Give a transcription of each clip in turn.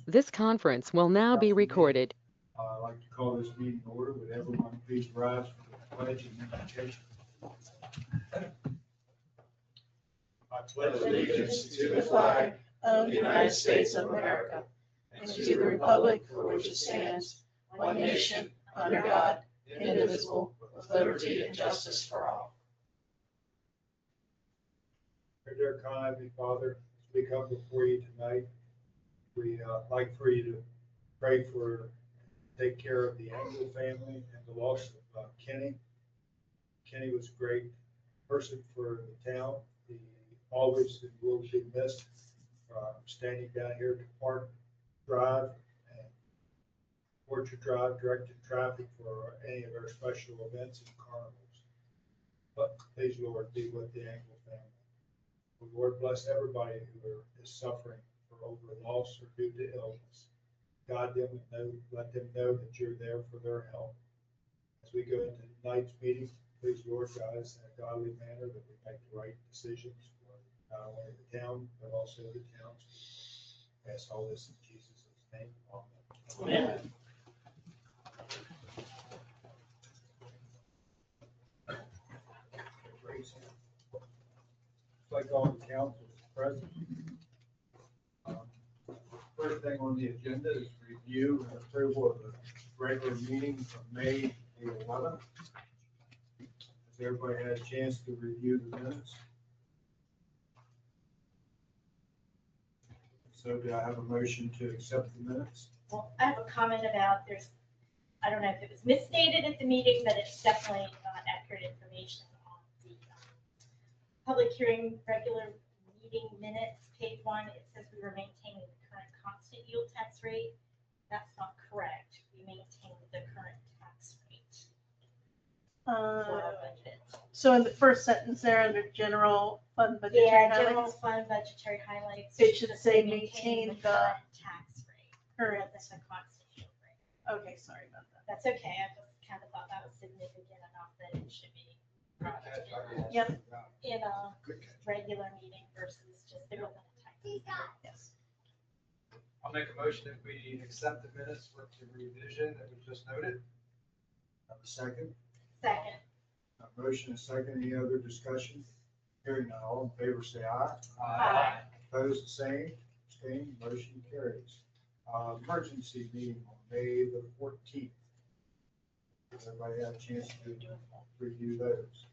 This conference will now be recorded. I'd like to call this meeting to order. Would everyone please rise for the pledge and invocation? I pledge Allegiance to the flag of the United States of America and to the republic for which it stands, one nation, under God, indivisible, with liberty and justice for all. Our dear kind Heavenly Father, as we come before you tonight, we like for you to pray for, take care of the Angle family and the loss of Kenny. Kenny was a great person for the town. He always will be missed. Standing down here at Park Drive and Orchard Drive, directing traffic for any of our special events and carnivals. But please, Lord, be with the Angle family. Lord, bless everybody who is suffering for over loss or due to illness. God, let them know that you're there for their help. As we go into tonight's meeting, please, Lord, guide us in a godly manner that we make the right decisions for not only the town, but also the towns. I ask all this in Jesus' name. Amen. Amen. Like all the councils present. First thing on the agenda is review and approval of the regular meeting of May the 11th. Has everybody had a chance to review the minutes? So do I have a motion to accept the minutes? Well, I have a comment about I don't know if it was misstated at the meeting, but it's definitely not accurate information on the public hearing regular meeting minutes, page 1. It says we were maintaining the current constant yield tax rate. That's not correct. We maintained the current tax rate for our budget. So in the first sentence there, under general fund budgetary Yeah, general highlights, fund budgetary highlights. It should just say maintain maintain the current tax rate. current. Rather than the constant yield rate. Okay, sorry about that. That's okay. I just kind of thought that was significant enough that it should be brought up Yep. in a regular meeting versus just within a type. Yes. I'll make a motion that we accept the minutes with the revision that we just noted. Have a second? Second. A motion, a second. Any other discussion? Hearing none, all in favor say aye. Aye. Opposed, the same. Abstained, motion carries. Emergency meeting on May the 14th. Has everybody had a chance to review those?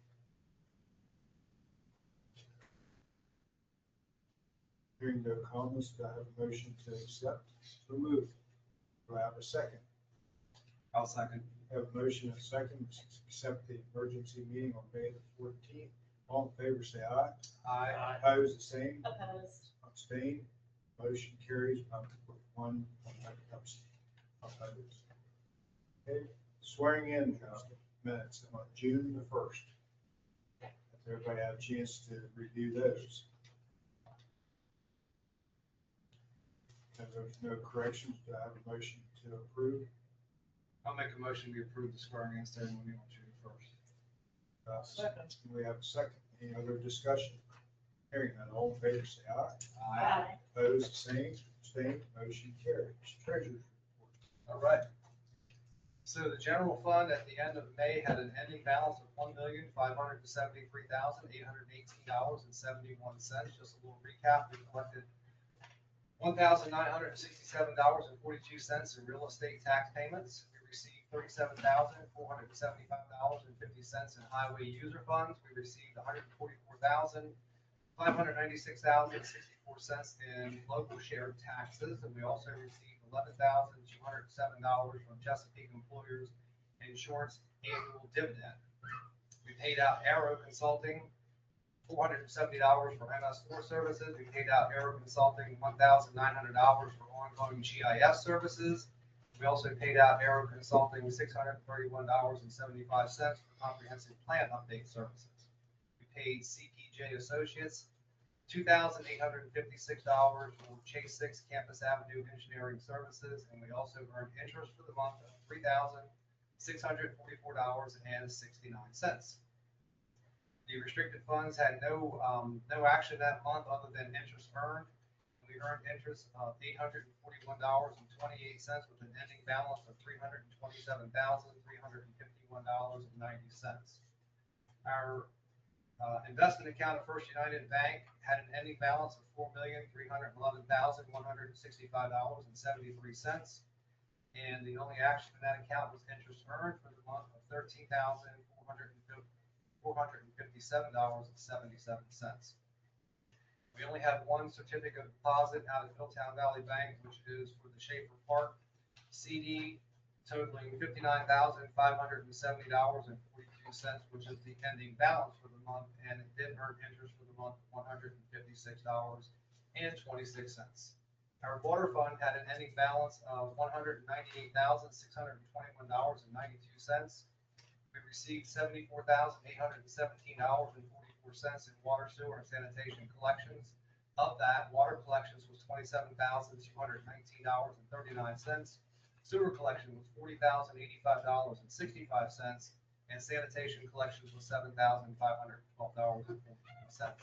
Hearing no comments, do I have a motion to accept? So moved. Do I have a second? I'll second. Have a motion and a second to accept the emergency meeting on May the 14th. All in favor say aye. Aye. Opposed, the same. Opposed. Abstained. Motion carries with one opposed. Okay, swearing in minutes on June the 1st. Has everybody had a chance to review those? If there's no corrections, do I have a motion to approve? I'll make a motion we approve the swearing in ceremony on June 1st. Second. We have a second. Any other discussion? Hearing none, all in favor say aye. Aye. Opposed, the same. Abstained, motion carries. Treasurer's report. All right. So the general fund at the end of May had an ending balance of $1,573,818.71. Just a little recap, we collected $1,967.42 in real estate tax payments. We received $37,475.50 in highway user funds. We received $144,596.64 in local share taxes, and we also received $11,207 from Chesapeake Employers Insurance annual dividend. We paid out Arrow Consulting $470 for MS4 services. We paid out Arrow Consulting $1,900 for ongoing GIS services. We also paid out Arrow Consulting $631.75 for comprehensive plan update services. We paid CPJ Associates $2,856 for Chase 6 Campus Avenue engineering services, and we also earned interest for the month of $3,644.69. The restricted funds had no action that month other than interest earned. We we earned interest of $841.28 with an ending balance of $327,351.90. Our investment account at First United Bank had an ending balance of $4,311,165.73. And the only action in that account was interest earned for the month of $13,457.77. We only have one certificate of deposit out of Hilltown Valley Bank, which is for the Schaefer Park CD totaling $59,570.42, which is the ending balance for the month, and it did earn interest for the month of $156.26. Our water fund had an ending balance of $198,621.92. We received $74,817.44 in water, sewer, and sanitation collections. Of that, water collections was $27,219.39. Sewer collection was $40,085.65, and sanitation collections was $7,512.44.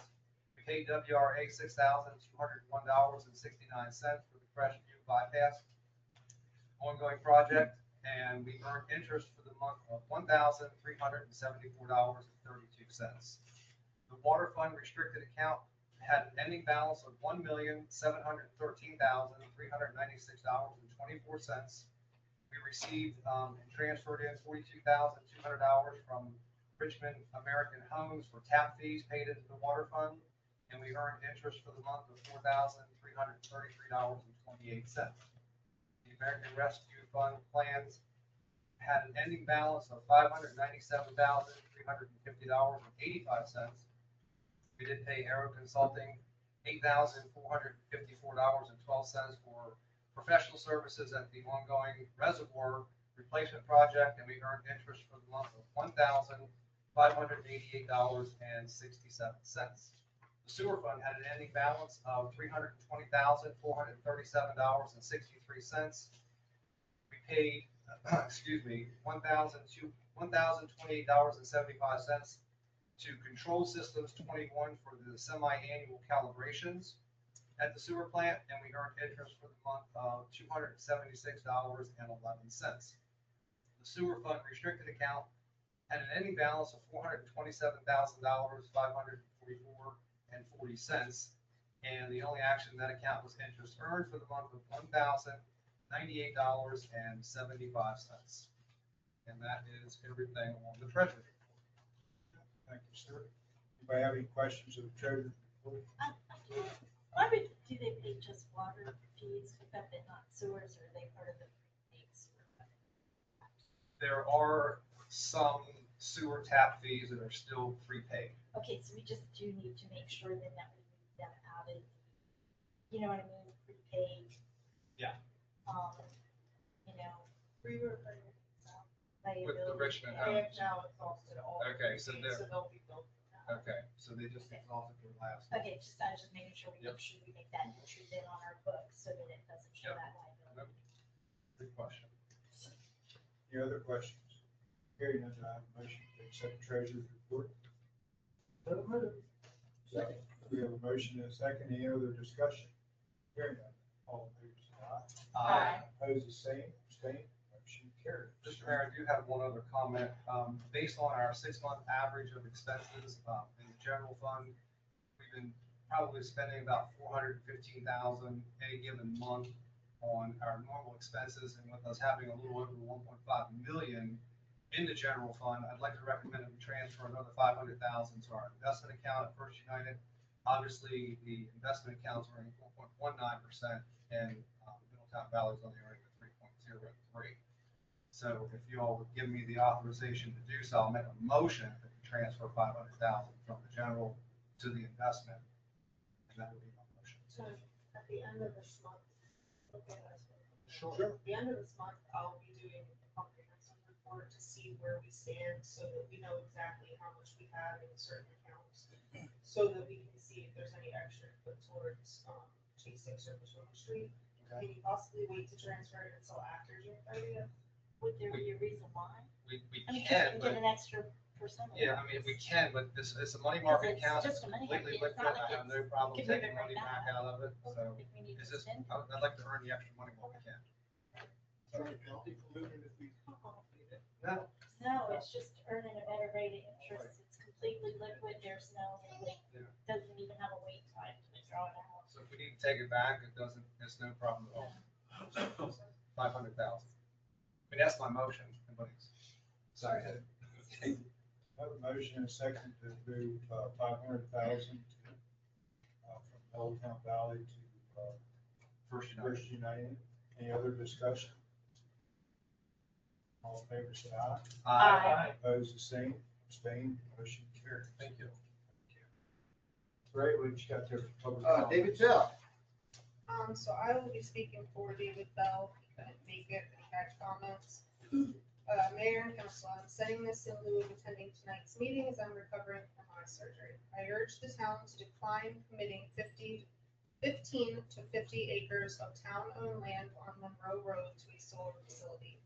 We paid WRA $6,201.69 for the Crestview bypass ongoing project, and we earned interest for the month of $1,374.32. The water fund restricted account had an ending balance of $1,713,396.24. We received and transferred in $42,200 from Richmond American Homes for tap fees paid into the water fund, and we earned interest for the month of $4,333.28. The American Rescue Fund plans had an ending balance of $597,350.85. We did pay Aero Consulting $8,454.12 for professional services at the ongoing reservoir replacement project, and we earned interest for the month of $1,588.67. The sewer fund had an ending balance of $320,437.63. We paid, $1,028.75 to Control Systems 21 for the semi-annual calibrations at the sewer plant, and we earned interest for the month of $276.11. The sewer fund restricted account had an ending balance of $427,544.40, and the only action in that account was interest earned for the month of $1,098.75. And that is everything on the treasury. Thank you, sir. Anybody have any questions of the treasurer? Why do they pay just water fees hookup and not sewers, or are they part of the prepaid sewer fund? There are some sewer tap fees that are still prepaid. Okay, so we just do need to make sure then that we move them out of, you know what I mean, prepaid. Yeah. You know, We were, With the Richmond they have homes. now exhausted all. Okay, so fees, they're, So they'll be billed. now. okay, so they just exhausted their last. okay, I was just making sure we Yep. make sure we make that entry then on our books so that it doesn't show Yep. that liability. Good question. Any other questions? Hearing none, I have a motion to accept the treasurer's report. Second. We have a motion and a second. Any other discussion? Hearing none. All in favor, say aye. Opposed, the same. Abstained. Motion carries. Mr. Mayor, I do have one other comment. Based on our 6-month average of expenses in the general fund, we've been probably spending about $415,000 any given month on our normal expenses, and with us having a little over 1.5 million in the general fund, I'd like to recommend that we transfer another 500,000 to our investment account at First United. Obviously, the investment accounts are in 4.19%, and Middletown Valley is only earning 3.03. So if you all would give me the authorization to do so, I'll make a motion that we transfer 500,000 from the general to the investment, and that would be my motion. So at the end of this month, okay, Sure. at the end of this month, I'll be doing a comprehensive report to see where we stand so that we know exactly how much we have in certain accounts. So that we can see if there's any extra to put towards, chasing Service Road Street. Can you possibly wait to transfer it until after June 30th? Would there be a reason why? We I mean, can, can we but get an extra for some of Yeah, I mean, we can, but this is a money market It's account. just a money Completely market. It's liquid. not like I have no it's- problem you can move taking it right money back. back out of it. So If we need to it's just, spend. I'd like to earn the extra money while we can. Is there any penalty for moving if we? No, No, it's just earning a better rate of interest. It's completely liquid. There's no wait, Yeah. doesn't even have a wait time to withdraw it out. so if we need to take it back, it doesn't, it's no problem at all. 500,000. I mean, that's my motion. Everybody's. Sorry. I have a motion and a second to move 500,000 from Middletown Valley to First First United. Any other discussion? All in favor, say aye. Aye. Opposed, the same. Abstained, motion carried. Thank you. Ray, what you got there for public comment? David Tell. So I will be speaking for David Bell. He couldn't make it, but he had comments. Mayor and council, I'm saying this in lieu of attending tonight's meeting as I'm recovering from eye surgery. I urge the town to decline committing 15 to 50 acres of town-owned land on Monroe Road to a solar facility.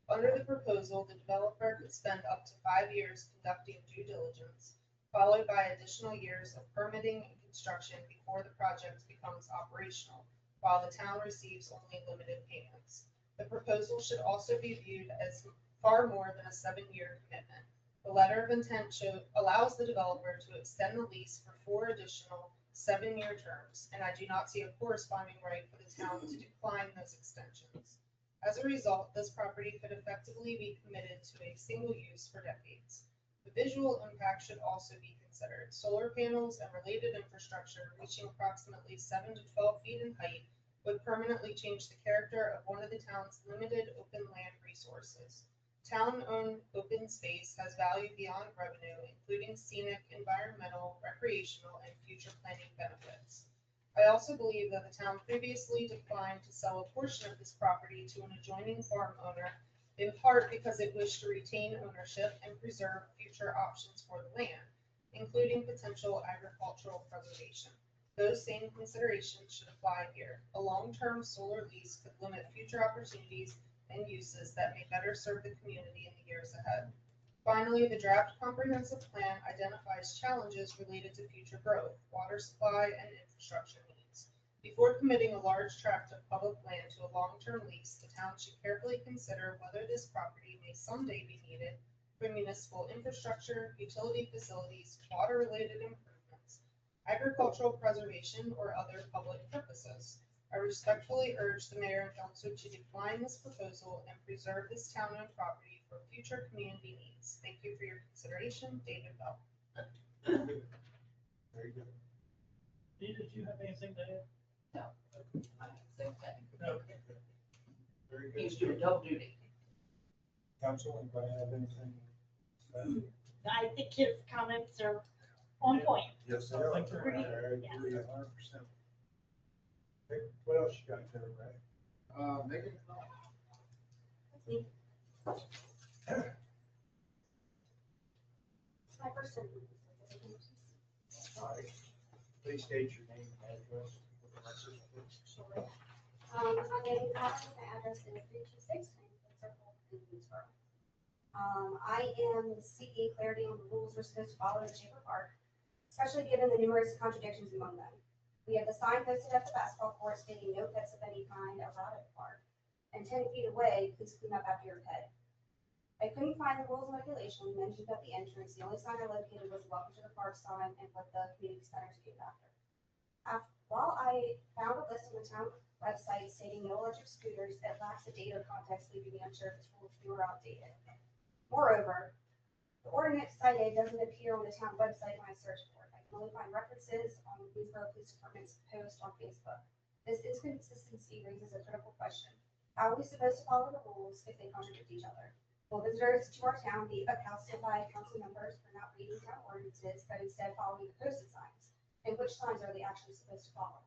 Under the proposal, the developer could spend up to 5 years conducting due diligence, followed by additional years of permitting and construction before the project becomes operational, while the town receives only limited payments. The proposal should also be viewed as far more than a 7-year commitment. The letter of intent allows the developer to extend the lease for 4 additional 7-year terms, and I do not see a corresponding right for the town to decline those extensions. As a result, this property could effectively be committed to a single use for decades. The visual impact should also be considered. Solar panels and related infrastructure reaching approximately 7 to 12 feet in height would permanently change the character of one of the town's limited open land resources. Town-owned open space has value beyond revenue, including scenic, environmental, recreational, and future planning benefits. I also believe that the town previously declined to sell a portion of this property to an adjoining farm owner, in part because it wished to retain ownership and preserve future options for the land, including potential agricultural preservation. Those same considerations should apply here. A long-term solar lease could limit future opportunities and uses that may better serve the community in the years ahead. Finally, the draft comprehensive plan identifies challenges related to future growth, water supply, and infrastructure needs. Before committing a large tract of public land to a long-term lease, the town should carefully consider whether this property may someday be needed for municipal infrastructure, utility facilities, water-related improvements, agricultural preservation, or other public purposes. I respectfully urge the mayor and council to decline this proposal and preserve this town-owned property for future community needs. Thank you for your consideration. David Bell. Very good. Dee, did you have anything to add? No. Same thing. Okay, good. Very He's good. doing double duty. Council, anybody have anything? to say? I think his comments are on point. Yes, I think they're I right. agree 100%. Okay, what else you got there, Ray? Megan? My first time. All right. Please state your name and address for the record, please. Sure. I'm Megan Cox, my address is 326 Circle in Greensboro. I am seeking clarity on the rules we're supposed to follow in Chamber Park, especially given the numerous contradictions among them. We have the sign posted at the basketball court stating no pets of any kind are allowed at the park, and 10 feet away, please clean up after your pet. I couldn't find the rules and regulations mentioned at the entrance. The only sign I located was welcome to the park sign and what the community center is named after. While I found a list on the town website stating no electric scooters, it lacks a date or context, leaving me unsure if this rule is new or outdated. Moreover, the ordinance cited doesn't appear on the town website when I search for it. I can only find references on the Greensboro Police Department's post on Facebook. This inconsistency raises a critical question. How are we supposed to follow the rules if they contradict each other? Will visitors to our town be accosted by council members for not reading town ordinances, but instead following the posted signs? And which signs are they actually supposed to follow?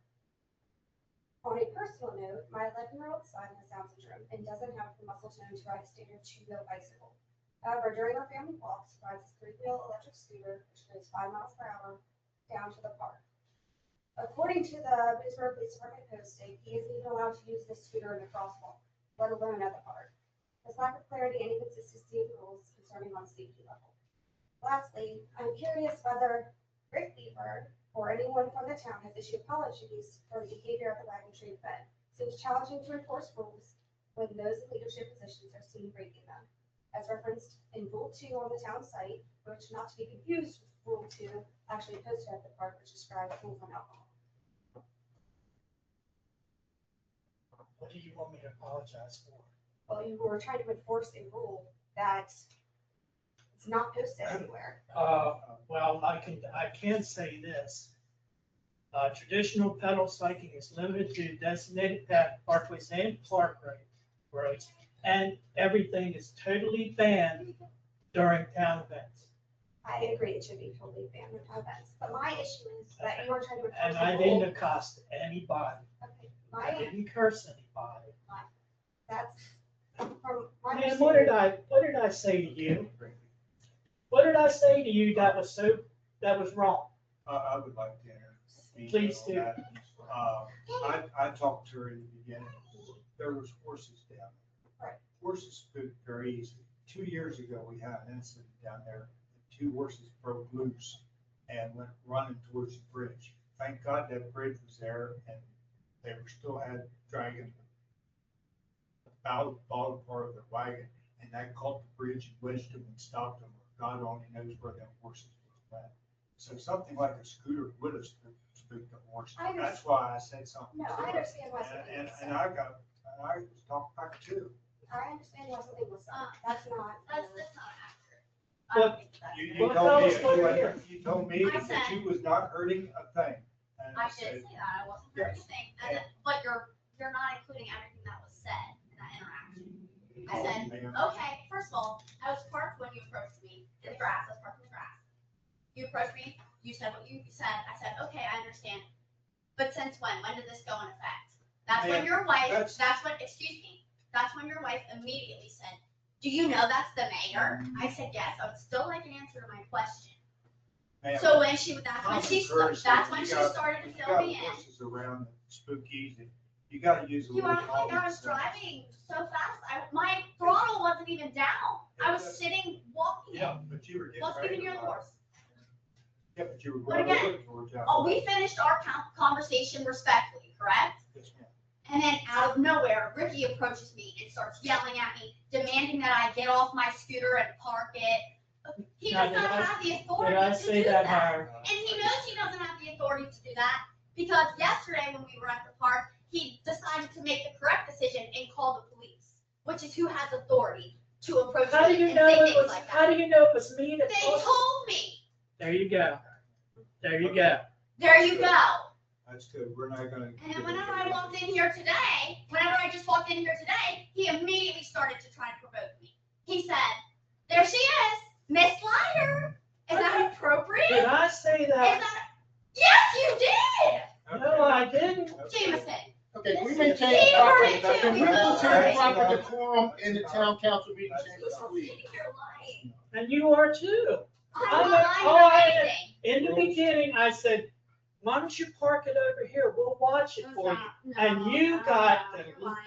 On a personal note, my 11-year-old son has Down syndrome and doesn't have the muscle tone to ride a standard 2-wheel bicycle. However, during our family walks, he rides his 3-wheel electric scooter, which goes 5 miles per hour, down to the park. According to the Pittsburgh Police Department posting, he isn't even allowed to use this scooter in the crosswalk, let alone at the park. This lack of clarity and inconsistency of the rules is concerning on a safety level. Lastly, I'm curious whether Rick Beaver or anyone from the town has issued apologies for the behavior of the wagon train event. Seems challenging to enforce rules when those in leadership positions are seen breaking them. As referenced in Rule 2 on the town site, which not to be confused with Rule 2 actually posted at the park, which describes rules on alcohol. What do you want me to apologize for? Well, you were trying to enforce a rule that it's not posted anywhere. Well, I can say this. Traditional pedal cycling is limited to designated parkways and park roads, and everything is totally banned during town events. I agree it should be totally banned with events, but my issue is that you are trying to enforce And a I rule. didn't accost anybody. Okay, I my, didn't curse anybody. that's, from my Man, what did understanding, I say to you? What did I say to you that was wrong? I would like to intervene Please on do. that. I talked to her in the beginning. There was horses down there. Right. Horses spook very easily. 2 years ago, we had an incident down there. 2 horses broke loose and went running towards the bridge. Thank God that bridge was there and they were still had dragging the bottom part of the wagon, and that caught the bridge and wedged them and stopped them. God only knows where them horses went. So something like a scooter would have spooked the horse. I understand. That's why I said something. no, to I her. understand why something And, was and said. I was talked back too. I understand why something was said. That's not. That's not accurate. I Well, don't think that's You, accurate. you Well, told tell me, us what it is. you told me I that said- you was not hurting a thing. And I said, did say that, I wasn't hurting anything, and then, but you're not including everything that was said in that interaction. I "Oh, said, ma'am." okay, first of all, I was parked when you approached me in the grass, I was parked in the grass. You approached me, you said what you said, I said, okay, I understand. But since when? When did this go in effect? That's when Ma'am, your wife, that's- excuse me, that's when your wife immediately said, do you know that's the mayor? I said, yes, I would still like an answer to my question. Ma'am, So when that's when she, courtesy. that's when You she got- started to you fill got me in. horses around that spook easy. You gotta use a You little act like common I was sense. driving so fast, my throttle wasn't even down. I was sitting, walking. Yeah, but you were getting Wasn't ready even to near the ride. horse. Yeah, but you were But going again, over towards that. Oh, we finished our conversation respectfully, correct? Yes, ma'am. And then out of nowhere, Ricky approaches me and starts yelling at me, demanding that I get off my scooter and park it. He Now, does did not I- have the Did authority I to say do that, that. Howard? And he knows he doesn't have the authority to do that because yesterday when we were at the park, he decided to make the correct decision and call the police, which is who has authority to approach How do me you and know say it things was, like how that. do you know it was me that They told you? told me. There you go. There you go. There you go. That's good. We're not gonna. And then whenever I walked in here today, whenever I just walked in here today, he immediately started to try to provoke me. He said, there she is, Miss Liar. Is that appropriate? Did I say Is that? that? Yes, you did. No, I didn't. Jameson. Okay, we He maintain heard proper, it too. can we He maintain heard it. proper decorum in the town council meeting You're chambers, please? sitting here lying. And you are too. I'm I'm not not- lying oh, about I- anything. In the beginning, I said, why don't you park it over here? We'll watch it for you. And you got the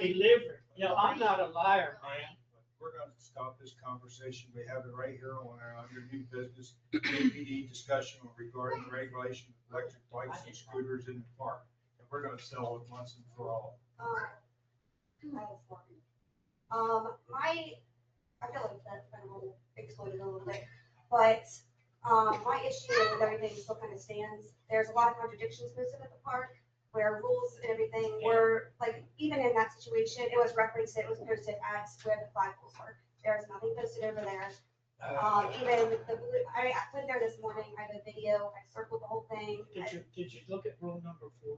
delivery. You know, I'm not a liar, man. We're gonna stop this conversation. We have it right here on our under new business, APD discussion regarding regulation of electric bikes and scooters in the park. And we're gonna settle it once and for all. I have one. I feel like that's been a little exploded a little bit, but, my issue with everything still kind of stands. There's a lot of contradictions posted at the park where rules and everything were, like, even in that situation, it was referenced, it was posted at where the flagpoles were. There's nothing posted over there. Even the blue, I went there this morning, I have a video, I circled the whole thing. Did you look at rule number 4?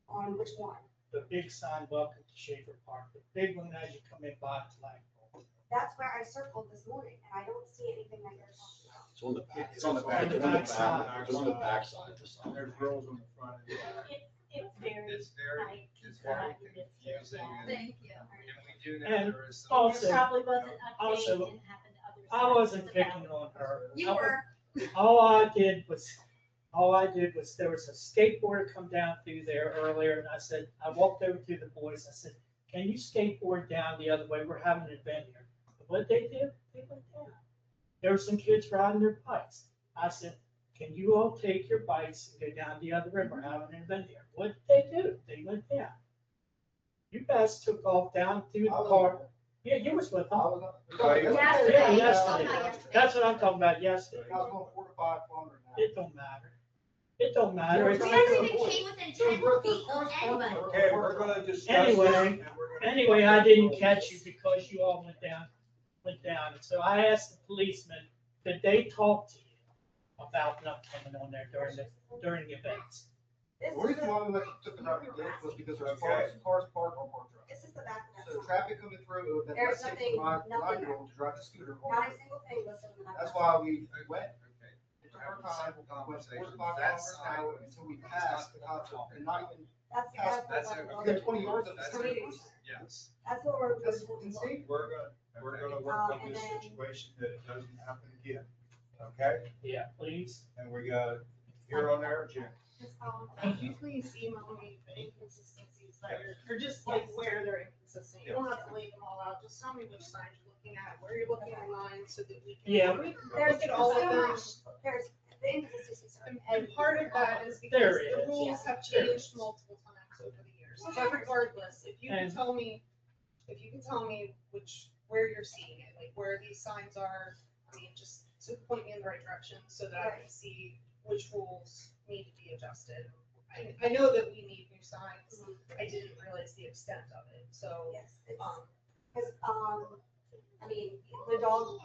On which one? The big sign, welcome to Schaefer Park, the big one as you come in by the flagpole. That's where I circled this morning, and I don't see anything that you're talking about. It's on the back. It's on the back. It's on the back. It's on the back side. And there's girls on the front. and the back. It's very, It's very, like, it's very confusing and Thank you. we do know And there is some. also- There probably wasn't a Also, date and happened to others. I wasn't picking on her. You were. All I did was, there was a skateboarder come down through there earlier, and I walked over to the boys, I said, can you skateboard down the other way? We're having an event here. What they did, they went down. there were some kids riding their bikes. I said, can you all take your bikes and go down the other river? I haven't even been there. What did they do? They went down. You guys took off down through the car. Yeah, you was with them. Yesterday. Yeah, yesterday. Oh, yesterday. That's what I'm talking about yesterday. I was going 4 to 5 kilometers an hour. It don't matter. It don't matter. We It's never like- even came within 10 feet of anybody. Okay, we're gonna discuss. Anyway, this, and we're gonna- Anyway, I didn't catch you because you all went down. So I asked the policeman, did they talk to you about not coming on there during the events? This The is reason the, why we took the route we did was because there's Okay. cars parked on Park Drive. this is the back of that. So sign. traffic coming through, it would have been There's less safe for my nothing- 9-year-old to drive the scooter. on Not a there. single thing listed in the back. That's of that why we went. Okay. It took our time, went 4 to 5 Conversation. kilometers That's an hour until we passed the concert. And not even, That's, That's- that's. That's what within 20 yards of the That's community it. center. Yes. That's what we're. that's we're- insane. We're gonna work on And this then- situation that it doesn't happen again, okay? Yeah, please. And we got here on our agenda. Could you please email me the inconsistencies that are, or just like where they're inconsistent? You don't have to lay them all out, just tell me which signs you're looking at, where you're looking at lines so that we can. Yeah. There's Look at all of so them. much, there's the inconsistencies. are And part of that is because There the is. rules have There changed is. multiple times over the years. But regardless, if you can And- tell me, where you're seeing it, like where these signs are, I mean, just to point me in the right direction so that I can see which rules need to be adjusted. I know that we need new signs. I didn't realize the extent of it, so, Yes, it's, um, cause, I mean, the dog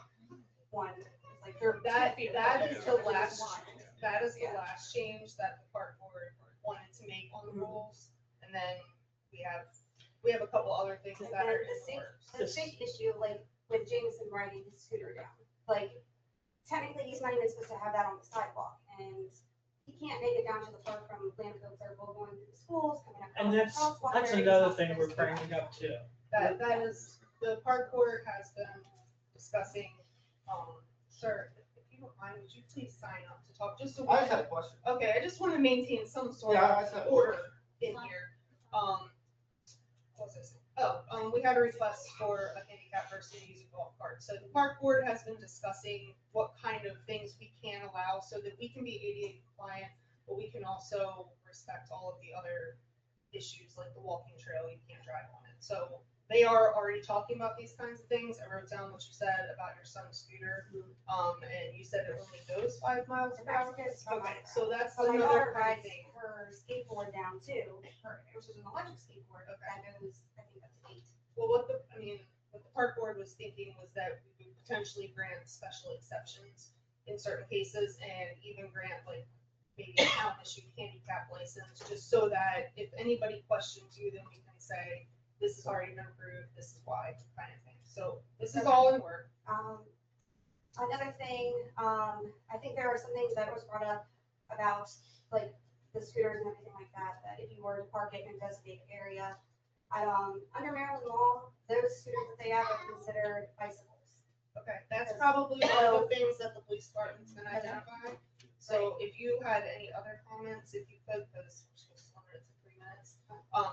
one, it's like they're. that is the One. last, that is the Yeah. last change that the park board wanted to make on the Mhm. rules. And then we have a couple other things that are in the works. The sink issue, like with Jameson riding his scooter down, like technically he's not even supposed to have that on the sidewalk and he can't make it down to the park from Landfill Circle going through the schools, coming up. And that's crosswalk. another thing we're bringing up too. That is, the park board has been discussing, sir, if you don't mind, would you please sign up to talk, just so. I just had a question. Okay, I just want to maintain some sort Yeah, I just of had a order in here. What was I saying? We had a request for a handicap person to use a golf cart. So the park board has been discussing what kind of things we can allow so that we can be ADA compliant, but we can also respect all of the other issues like the walking trail, you can't drive on it. So they are already talking about these kinds of things. I wrote down what you said about your son's scooter. And you said it only goes 5 miles per hour. Okay, so that's So my another daughter kind of rides thing. her skateboard down too, which is an electric skateboard, that goes, I think up to 8. Well, what the park board was thinking was that we would potentially grant special exceptions in certain cases and even grant like maybe a town issued handicap license, just so that if anybody questions you, then we can say, this has already been approved, this is why, kind of thing. So this is all in work. Another thing, I think there were some things that was brought up about like the scooters and everything like that, that if you were to park it in a designated area, under Maryland law, those scooters that they have are considered bicycles. Okay, that's probably one of the things that the police department's gonna identify. So if you had any other comments, if you could, because we're supposed to limit it to 3 minutes.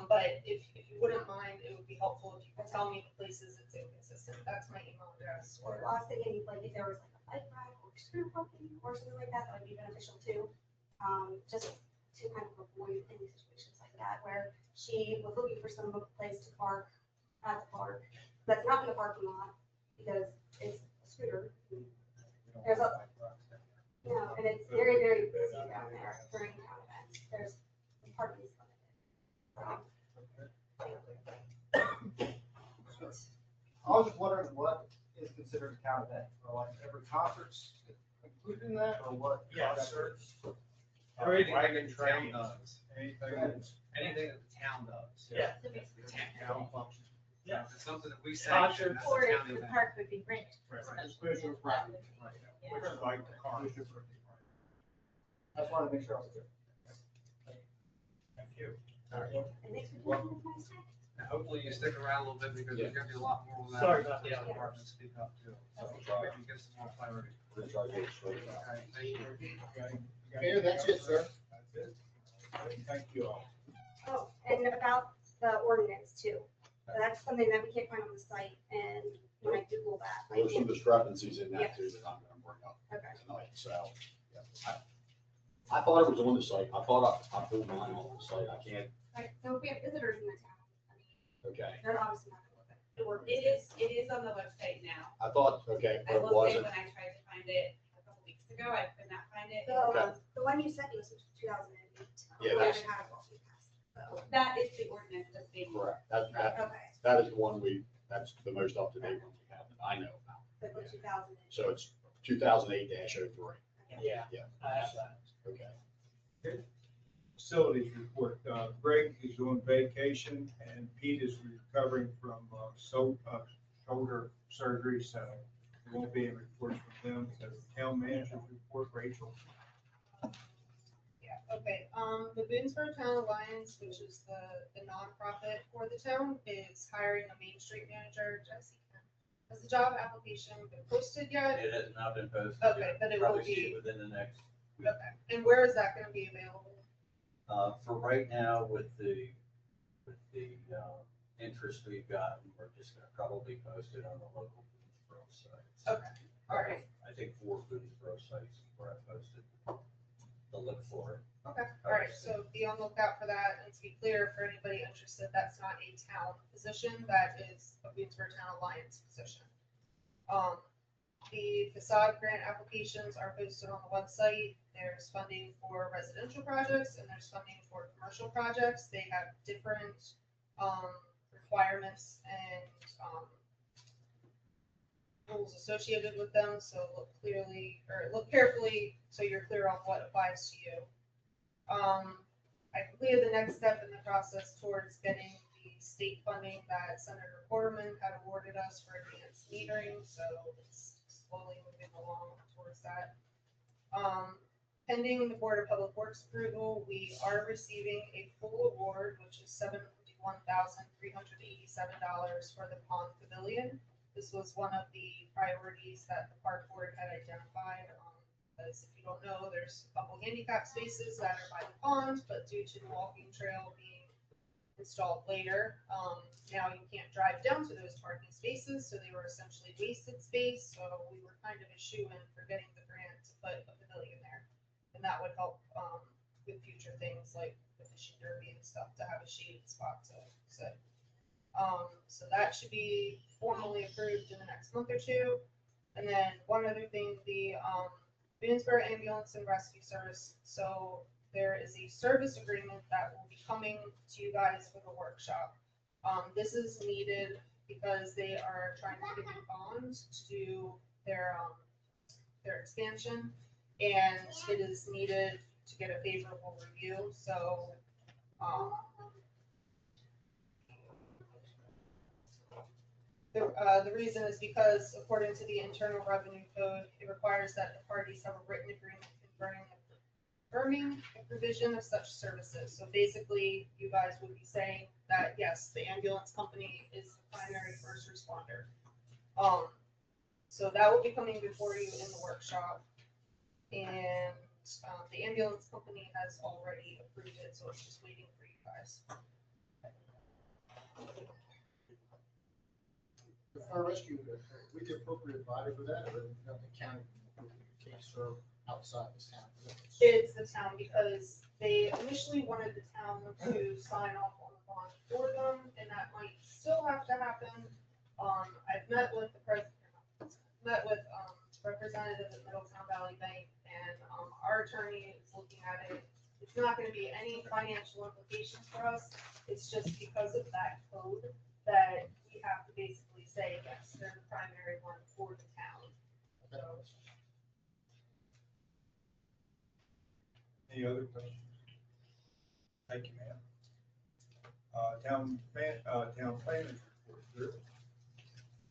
But if you wouldn't mind, it would be helpful if you could tell me the places it's inconsistent. That's my email address. Or I was thinking like if there was like a bike rack or scooter parking or something like that, that would be beneficial too. Just to kind of avoid any situations like that where she was looking for some place to park at the park that's not in the parking lot because it's a scooter. There's a, and it's very, very busy down there during town events. There's parking is limited. I was just wondering what is considered a town event, or like every concert's included in that, or what? Yes. Concerts, Anything that wagon the town train, does, anything that's. anything that the town does. Yeah. The town function. Yeah. If it's something that we sanction, that's Or a if town the event. park would be rented. Special practice, which is like the car. I just wanted to make sure I was good. Thank you. It makes me feel like nice day. And hopefully you stick around a little bit because there's gonna be a lot more of that. Sorry about The that. other departments speak up too. So maybe get some more clarity. Okay, thank you. Mayor, that's it, sir. That's it. Thank you all. Oh, and about the ordinance too. That's something that we can't find on the site, and when I Google that, I There's some did. discrepancies in that too, that I'm bring up Okay. tonight, so. Yeah. I thought it was on the site. I thought I pulled mine off the site. I can't, Right, so if we have visitors in the town, I mean, okay. they're obviously not gonna look at the ordinance. It is on the website now. I thought, okay, I but it will say wasn't. when I tried to find it a couple weeks ago, I could not find it. The one you sent me was from 2008. Yeah, We that's- haven't had it while we passed. So, That is the ordinance that's being. Correct. Okay, That is the one that's the most up-to-date one we have that I know about. so for 2000. So it's 2008-03. Yeah, Yeah. I have that. Okay. Facilities report, Greg is on vacation and Pete is recovering from shoulder surgery, so there won't be any reports from them. So town manager's report, Rachel. Yeah, okay, the Boonesborough Town Alliance, which is the nonprofit for the town, is hiring a Main Street manager, Jesse Kemp. Has the job application been posted yet? It has not been posted. Okay, yet. but it will Probably see be. it within the next week. Okay, and where is that gonna be available? For right now, with the interest we've gotten, we're just gonna probably post it on the local Boonesborough sites. Okay, all right, I think 4 Boonesborough sites is where I posted the look for it. okay, all right, so be on the lookout for that, and to be clear, for anybody interested, that's not a town position, that is a Boonesborough Town Alliance position. The facade grant applications are posted on the website. There's funding for residential projects and there's funding for commercial projects. They have different requirements and rules associated with them, so look carefully so you're clear on what applies to you. I completed the next step in the process towards getting the state funding that Senator Porterman had awarded us for advanced metering, so it's slowly moving along towards that. Pending the Board of Public Works approval, we are receiving a full award, which is $71,387 for the pond pavilion. This was one of the priorities that the park board had identified. As if you don't know, there's a couple handicap spaces that are by the pond, but due to the walking trail being installed later, now you can't drive down to those parking spaces, so they were essentially wasted space. So we were kind of a shoo-in for getting the grant to put a pavilion there, and that would help with future things like the fishing derby and stuff to have a shaded spot to sit. So that should be formally approved in the next month or two. And then one other thing, the Boonesborough Ambulance and Rescue Service. So there is a service agreement that will be coming to you guys for the workshop. This is needed because they are trying to get a bond to do their expansion, and it is needed to get a favorable review. So the reason is because according to the Internal Revenue Code, it requires that the parties have a written agreement confirming the provision of such services. So basically, you guys would be saying that, yes, the ambulance company is the primary first responder. So that will be coming before you in the workshop. And the ambulance company has already approved it, so it's just waiting for you guys. The fire rescue, we the appropriate body for that, or not the county can't serve outside this town? It's the town, because they initially wanted the town to sign off on the bond for them, and that might still have to happen. I've met with the representative at Middletown Valley Bank, and our attorney is looking at it. It's not gonna be any financial implications for us. It's just because of that code that we have to basically say, yes, they're the primary one for the town. So, Any other questions? Thank you, ma'am. Town planners report, Drew.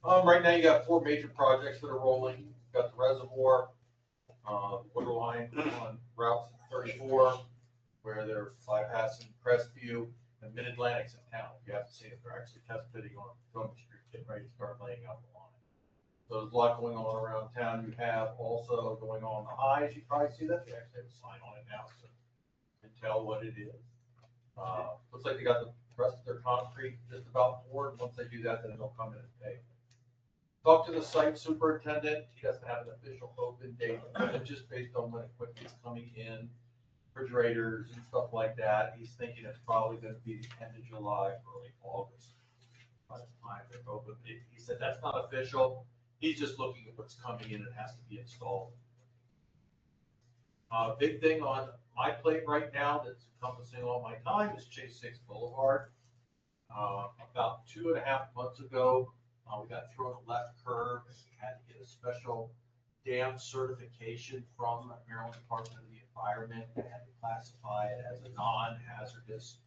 Right now you got 4 major projects that are rolling. You've got the reservoir, water line on Route 34, where they're bypassing Crestview and Mid-Atlantic's in town. You haven't seen it. They're actually test pitting on Gilman Street, getting ready to start laying out the line. So there's a lot going on around town. You have also going on the highs. You probably see that. They actually have a sign on it now, so you can tell what it is. Looks like they got the rest of their concrete just about poured. Once they do that, then they'll come in and pay. Talked to the site superintendent, he doesn't have an official open date, but just based on when equipment's coming in, refrigerators and stuff like that, he's thinking it's probably gonna be the end of July, early August. By the time they're open, he said that's not official, he's just looking at what's coming in and has to be installed. Big thing on my plate right now that's encompassing all my time is Chase 6 Boulevard. About 2.5 months ago, we got thrown a left curve, we had to get a special dam certification from the Maryland Department of the Environment. They had to classify it as a non-hazardous.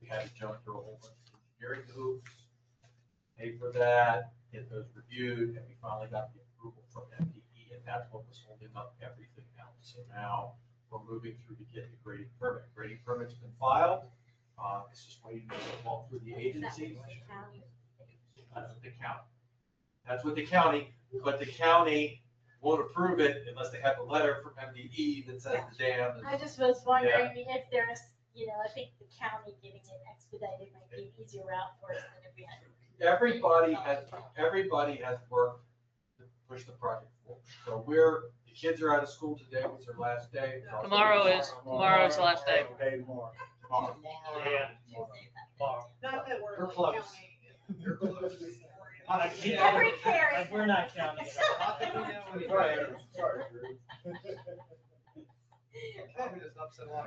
We had to jump through a whole bunch of engineering hoops, pay for that, get those reviewed, and we finally got the approval from MDE, and that's what was holding up everything else. So now we're moving through to get the grading permit. Grading permit's been filed. It's just waiting to walk through the agency. That's what the county. That's what the county, but the county won't approve it unless they have a letter from MDE that says the dam is. I just was wondering if there's, I think the county getting it expedited might be an easier route for us than if we had. Everybody has worked to push the project forward. So the kids are out of school today, was their last day. Tomorrow's the last day. Tomorrow. Yeah. Not that we're. We're close. You're close. Every parent. We're not counting it. Sorry, Drew.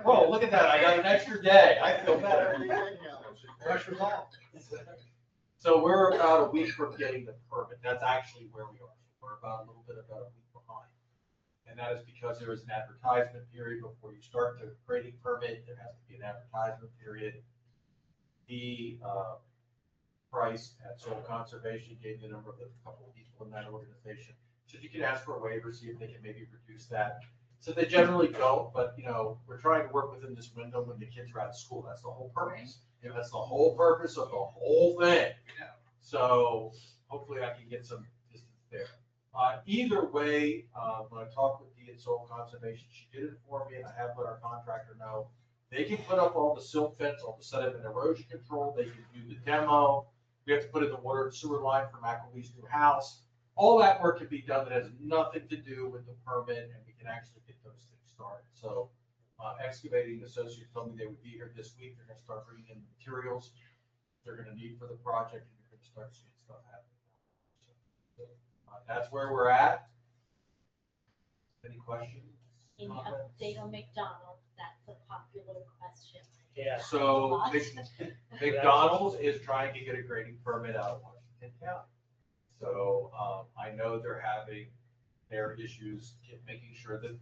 Oh, look at that, I got an extra day, I feel better. Pressure's off. So we're about a week from getting the permit, that's actually where we are. We're about a week behind. And that is because there is an advertisement period before you start the grading permit, there has to be an advertisement period. The Price at Soil Conservation gave the number of a couple of people in that organization. So you can ask for a waiver, see if they can maybe reduce that. So they generally don't, but we're trying to work within this window when the kids are out of school. That's the whole purpose. And that's the whole purpose of the whole thing. So hopefully I can get some distance there. Either way, when I talked with Dee at Soil Conservation, she did inform me, and I have let our contractor know, they can put up all the silt fence, all the sediment and erosion control, they can do the demo. We have to put in the water and sewer line for McElwee's new house. All that work can be done that has nothing to do with the permit, and we can actually get those things started. So Excavating Associates told me they would be here this week. They're gonna start bringing in the materials they're gonna need for the project, and you're gonna start seeing stuff happen. So, that's where we're at. Any questions? Any update on McDonald's? That's a popular question. Yeah. So McDonald's is trying to get a grading permit out of Washington County. So I know they're having their issues making sure that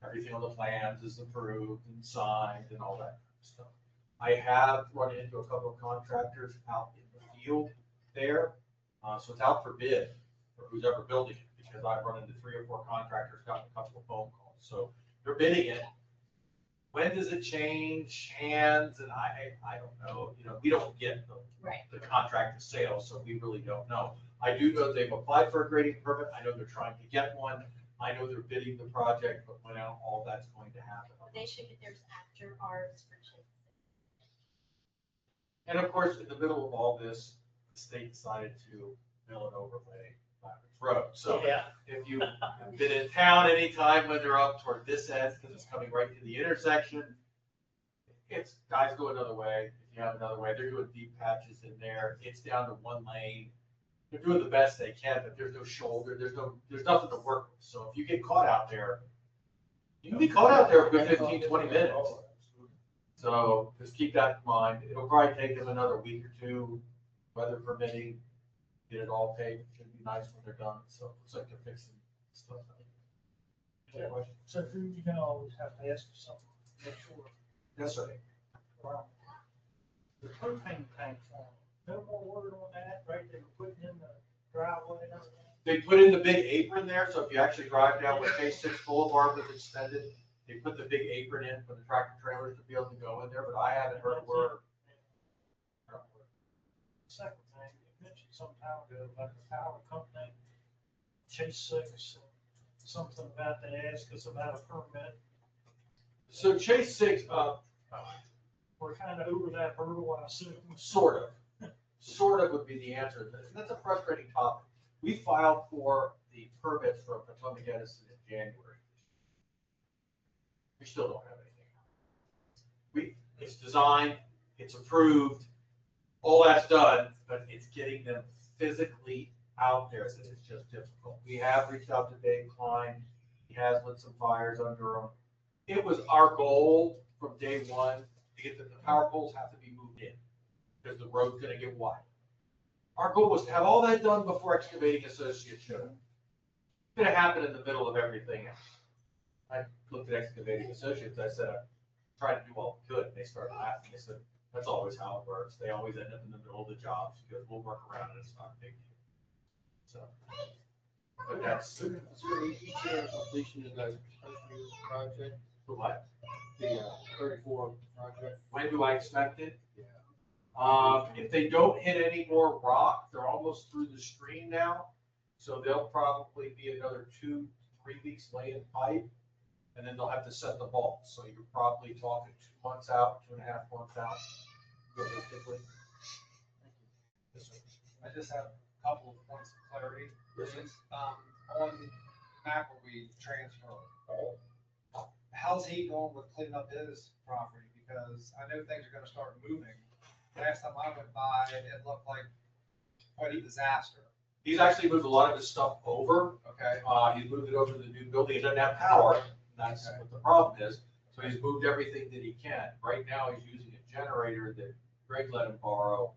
everything on the plans is approved and signed and all that kind of stuff. I have run into a couple of contractors out in the field there. So it's out for bid for who's ever building it, because I've run into 3 or 4 contractors, gotten a couple of phone calls. So they're bidding it. When does it change hands? And I don't know, we don't get the contract of sale, so we really don't know. I do know they've applied for a grading permit. I know they're trying to get one. I know they're bidding the project, but when all that's going to happen. They should get theirs after ours for Chase. And of course, in the middle of all this, the state decided to mill an overlay Laverne Road. So if you've been in town anytime when they're up toward this end, because it's coming right to the intersection, it's guys go another way. If you have another way, they're doing deep patches in there. It's down to 1 lane. They're doing the best they can, but there's no shoulder. There's nothing to work with. So if you get caught out there, you can be caught out there for 15, 20 minutes. So just keep that in mind. It'll probably take them another week or 2, weather permitting, get it all paved. It should be nice when they're done. So it looks like they're fixing stuff. So Drew, you're gonna always have to ask for something, make sure. Yes, sir. The propane tank, no more word on that, right? They were putting in the driveway and everything. They put in the big apron there, so if you actually drive down where Chase 6 Boulevard was extended, they put the big apron in for the tractor trailers to be able to go in there, but I haven't heard a word. Second thing, you mentioned some time ago about the power company, Chase 6, something about they asked us about a permit. So Chase 6, We're kind of over that hurdle, I assume. sort of would be the answer. That's a frustrating topic. We filed for the permits for Potomac Edison in January. We still don't have anything. It's designed, it's approved, all that's done, but it's getting them physically out there that it's just difficult. We have reached out to Dave Klein. He has lit some fires under him. It was our goal from day one to get the power poles have to be moved in because the road's gonna get wide. Our goal was to have all that done before Excavating Associates showed up. It's gonna happen in the middle of everything else. I looked at Excavating Associates, I said, I tried to do all we could, and they started laughing. They said, that's always how it works. They always end up in the middle of the jobs because we'll work around it, it's not a big deal. So, but that's, Is there each year completion of that project, the what? the 34 project? When do I expect it? Yeah. If they don't hit any more rock, they're almost through the stream now. So they'll probably be another 2-3 weeks laying pipe. And then they'll have to set the vault. So you're probably talking 2 months out, 2.5 months out, realistically. I just have a couple of points of clarity. On McElwee transfer, how's he going with cleaning up his property? Because I know things are gonna start moving. Last time I went by, it looked like quite a disaster. He's actually moved a lot of his stuff over. Okay. He's moved it over to the new building. It doesn't have power. That's what the problem is. So he's moved everything that he can. Right now, he's using a generator that Greg let him borrow,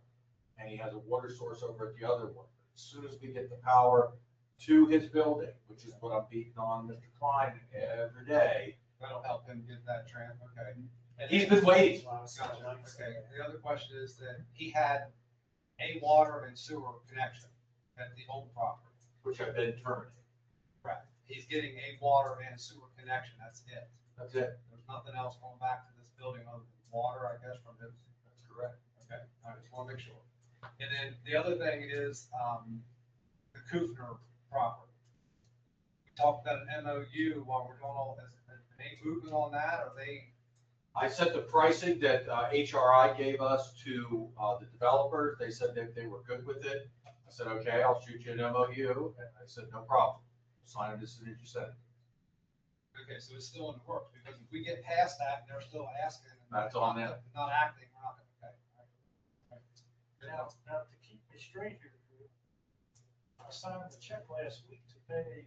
and he has a water source over at the other one. As soon as we get the power to his building, which is what I'm beating on Mr. Klein every day. That'll help him get that okay. And He's been waiting. Gotcha. Okay, the other question is that he had a water and sewer connection at the old property. Which have been terminated. Right. He's getting a water and sewer connection, that's it. That's it. There's nothing else going back to this building other than water, I guess, from his. That's correct. Okay, I just want to make sure. And then the other thing is, the Kufner property. We talked about an MOU while we're doing all this. Any movement on that? Are they? I sent the pricing that HRI gave us to the developers. They said that they were good with it. I said, okay, I'll shoot you an MOU. And I said, no problem. Sign it as soon as you send it. Okay, so it's still in the works, because if we get past that and they're still asking. and That's on them. Not acting, we're not gonna, okay. Now, to keep me straight here, Drew, I signed the check last week to pay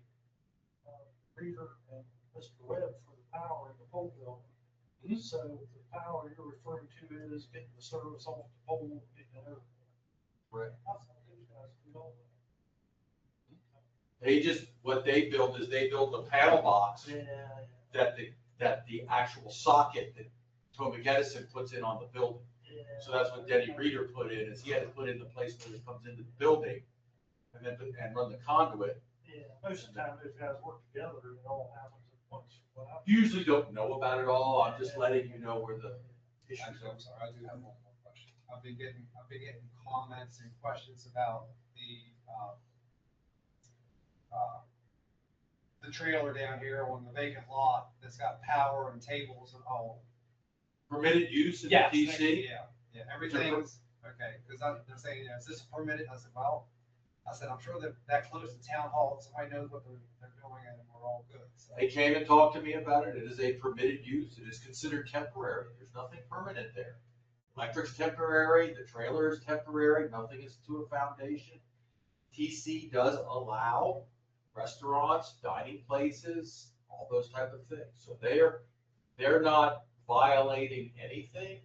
Reader and Mr. Webb for the power in the pole building. So the power you're referring to is getting the service off the pole, getting it over. Right. That's what these guys do all They just, what they build is they build the panel box that. that the actual socket that Potomac Edison puts in on the building. Yeah. So that's what Denny Reader put in, is he had to put in the place where it comes into the building and then, and run the conduit. Yeah, most of the time those guys work together and it all happens at once. Usually don't know about it all, I'm just letting you know where the issues Actually, are. I'm sorry, I do have one more question. I've been getting comments and questions about the trailer down here on the vacant lot that's got power and tables and all. Permitted use in the Yes, PC? Yeah, everything's, okay, because they're saying, is this permitted? I said, well, I'm sure that close to town hall, somebody knows what they're doing and we're all good. So. They came and talked to me about it. It is a permitted use. It is considered temporary. There's nothing permanent there. Electric's temporary, the trailer is temporary, nothing is to a foundation. TC does allow restaurants, dining places, all those type of things. So they're not violating anything.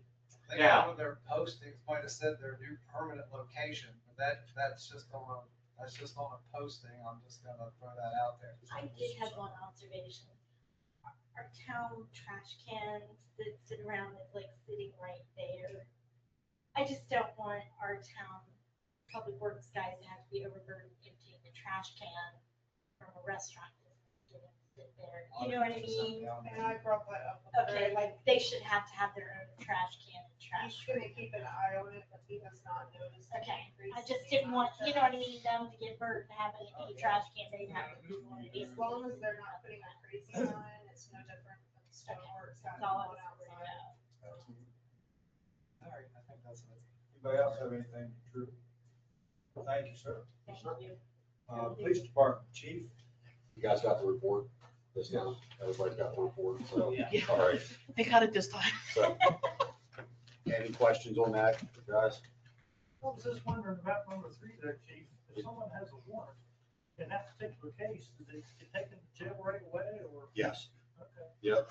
They Now- got their postings might have said their new permanent location, but that's just on a posting. I'm just gonna throw that out there. I did have one observation. Our town trash cans that sit around, it's like sitting right there. I just don't want our town public works guys to have to be overburdened emptying the trash can from a restaurant. to sit there. You know what I mean? And I brought that up. with Okay, Greg. like they should have to have their own trash can and He's trash. gonna keep an eye on it, but he has not noticed. an Okay, increase I in just the didn't want, amount of you know what I trash. mean, them to get burnt and having a trash can, they'd have to do one of these. As long as they're not putting a crazy sign, it's no different than Stoneworks. That's all I was worried about. All right, I think that's it. Anybody else have anything, Drew? Thank you, sir. Thank you. Police Department, Chief. You guys got the report this time? Everybody got the report? So, Yeah. all right. They got it this time. So, any questions on that, guys? I was just wondering about number 3 there, Chief. If someone has a warrant in that particular case, do they get taken to jail right away or? Yes. Okay. Yep.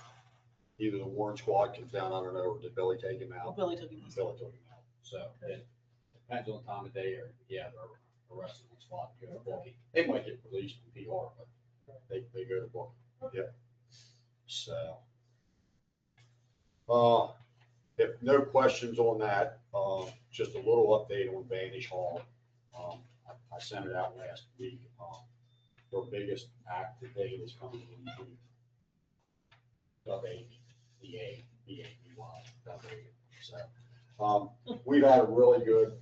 Either the warrant squad comes down, I don't know, or did Billy take him out? Billy took him. Billy took him out. So it depends on the time of day or, yeah, they're arrested on the spot, go to booking. They might get released from PR, but they go to booking. Yep. So. If no questions on that, just a little update on Vanish Hall. I sent it out last week. Their biggest act to date is coming into W-A-B-A-B-Y. So, we've had a really good,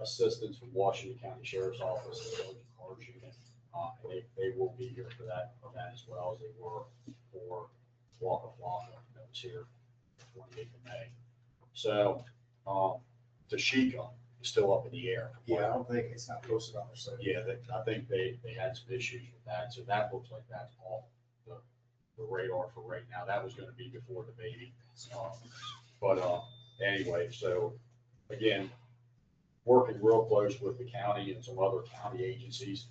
assistance from Washington County Sheriff's Office and Village Cars Unit. And they will be here for that event as well as they were for Waka Flocka that was here 28th of May. So, Tashika is still up in the air. Yeah, I don't think it's not posted on their site. Yeah, I think they had some issues with that, so that looks like that's off the radar for right now. That was gonna be before the baby. Anyway, so again, working real close with the county and some other county agencies,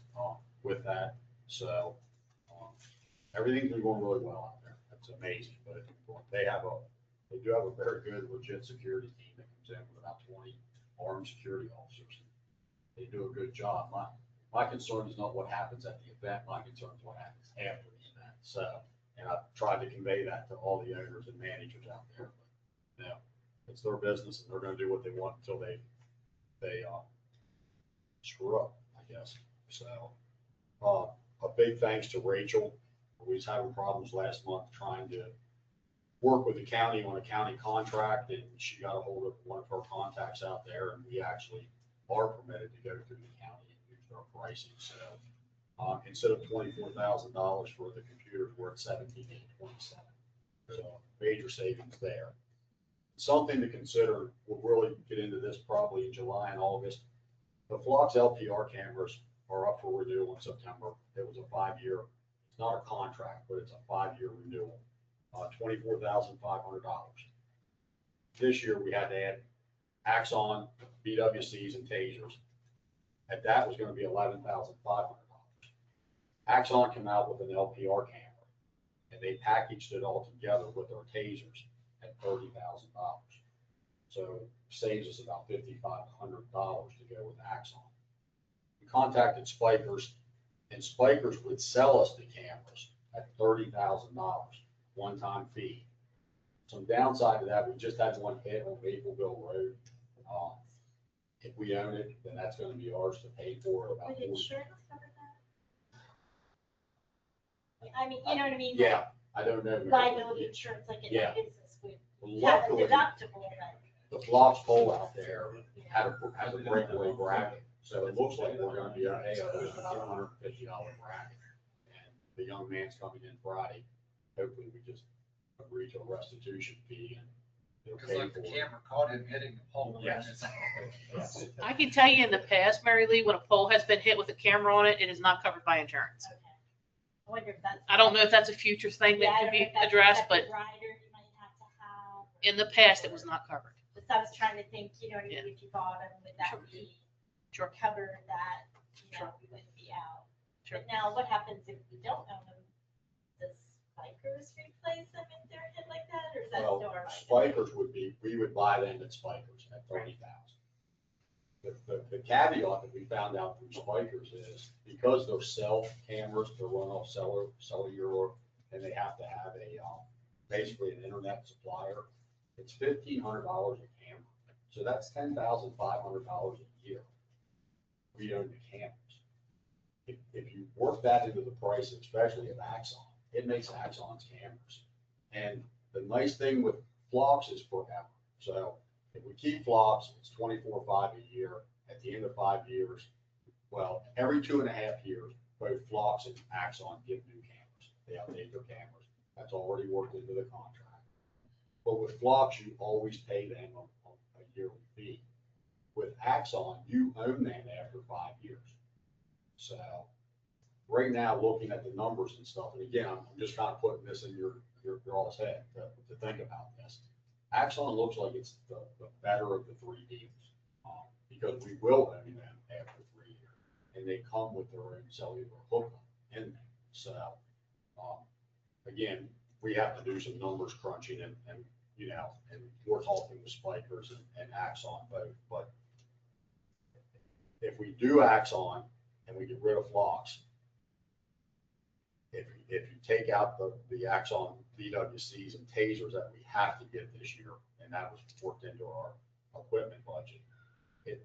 with that. So, everything's been going really well out there. That's amazing, but they do have a very good, legit security team that comes in with about 20 armed security officers. They do a good job. My concern is not what happens at the event. My concern is what happens after the event. So, and I've tried to convey that to all the owners and managers out there. But, you know, it's their business and they're going to do what they want until they screw up, I guess. So, a big thanks to Rachel. We was having problems last month trying to work with the county on a county contract, and she got a hold of one of her contacts out there, and we actually are permitted to go through the county and use their pricing. So instead of $24,000 for the computers, we're at $17,827. So major savings there. Something to consider, we'll really get into this probably in July and August. The Phlox LPR cameras are up for renewal in September. It was a 5-year, it's not a contract, but it's a 5-year renewal. $24,500. This year we had to add Axon, BWCs, and tasers. And that was going to be $11,500. Axon came out with an LPR camera, and they packaged it all together with our tasers at $30,000. So saves us about $5,500 to go with Axon. We contacted Spikers, and Spikers would sell us the cameras at $30,000. One-time fee. Some downside to that, we just had one hit on Mapleville Road. If we own it, then that's going to be ours to pay for it. About Would 40. insurance cover that? I mean, you know what I mean? Yeah, I don't know. Liability insurance, like in Yeah. a business would have a Luckily, deductible, but. the Phlox pole out there has a breakaway bracket, so it looks like we're going to be okay. There's a $250 bracket, and the young man's coming in Friday. Hopefully, we just agree to a restitution fee and they'll Because pay like the for it. camera caught him hitting the pole. Yes. I can tell you in the past, Mary Lee, when a pole has been hit with a camera on it, it is not covered by insurance. Okay. I wonder if that's. I don't know if that's a future thing Yeah, that I could don't know be if that's a addressed, but separate rider you might have to have. in the past, it was not covered. But I was trying to think, you know what I mean, Yeah. if you bought them, would that Sure. be Sure. cover that, you know, Sure. we wouldn't be out. Sure. But now what happens if we don't own them? Does Spikers replace them if they're hit like that, or is that Well, still our? Spikers we would buy them at Spikers at $30,000. The caveat that we found out from Spikers is because they're cell cameras, they're run off cellular, and they have to have basically an internet supplier. It's $1,500 a camera. So that's $10,500 a year. We own the cameras. If you work that into the price, especially of Axon, it makes Axon's cameras. And the nice thing with Phlox is forever. So if we keep Phlox, it's $24,500 a year. At the end of 5 years, well, every 2.5 years, both Phlox and Axon give new cameras. They update their cameras. That's already worked into the contract. But with Phlox, you always pay them a yearly fee. With Axon, you own them after 5 years. So right now, looking at the numbers and stuff, and again, I'm just kind of putting this in your all's head to think about this. Axon looks like it's the better of the three deals, because we will own them after 3 years, and they come with their own cellular hookup in them. So, again, we have to do some numbers crunching and and we're talking with Spikers and Axon both, but if we do Axon and we get rid of Phlox, if you take out the Axon VWCs and tasers that we have to get this year, and that was worked into our equipment budget,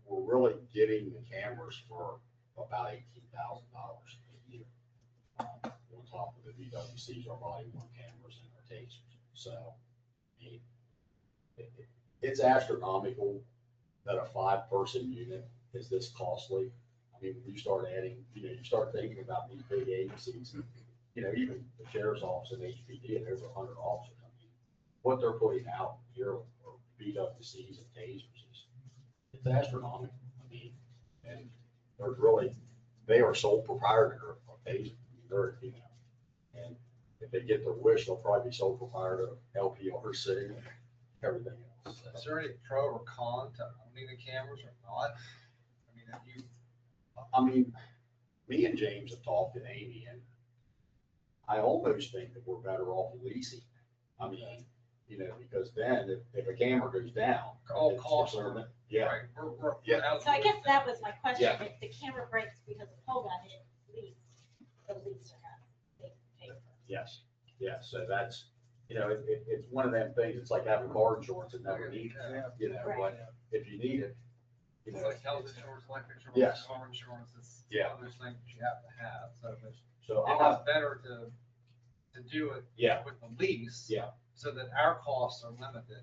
we're really getting the cameras for about $18,000 a year. On top of the VWCs, our body worn cameras and our tasers. So, I mean, it's astronomical that a 5-person unit is this costly. I mean, when you start adding, you start thinking about these big agencies, even the sheriff's office and HPD and over 100 officers, I mean, what they're putting out here for VWCs and tasers it's astronomical. I mean, and there's really, they are sole proprietor of tasers. They're, and if they get their wish, they'll probably be sole proprietor of LPRC and everything else. Is there any pro or con to owning the cameras or not? I mean, me and James have talked to Amy, and I almost think that we're better off leasing. I mean, because then if a camera goes down, all costs are, yeah. right, we're Yeah. So I guess that was my question. Yeah. If the camera breaks because of pole gun hit, the leaser has, they pay for it. Yes, yeah, so that's, it's one of them things, it's like having car insurance and never need it, but if you need it, It's like health insurance, life insurance, Yes. car insurance, it's Yeah. one of those things you have to have, so so it's better to do it Yeah. with the lease. Yeah. So that our costs are limited.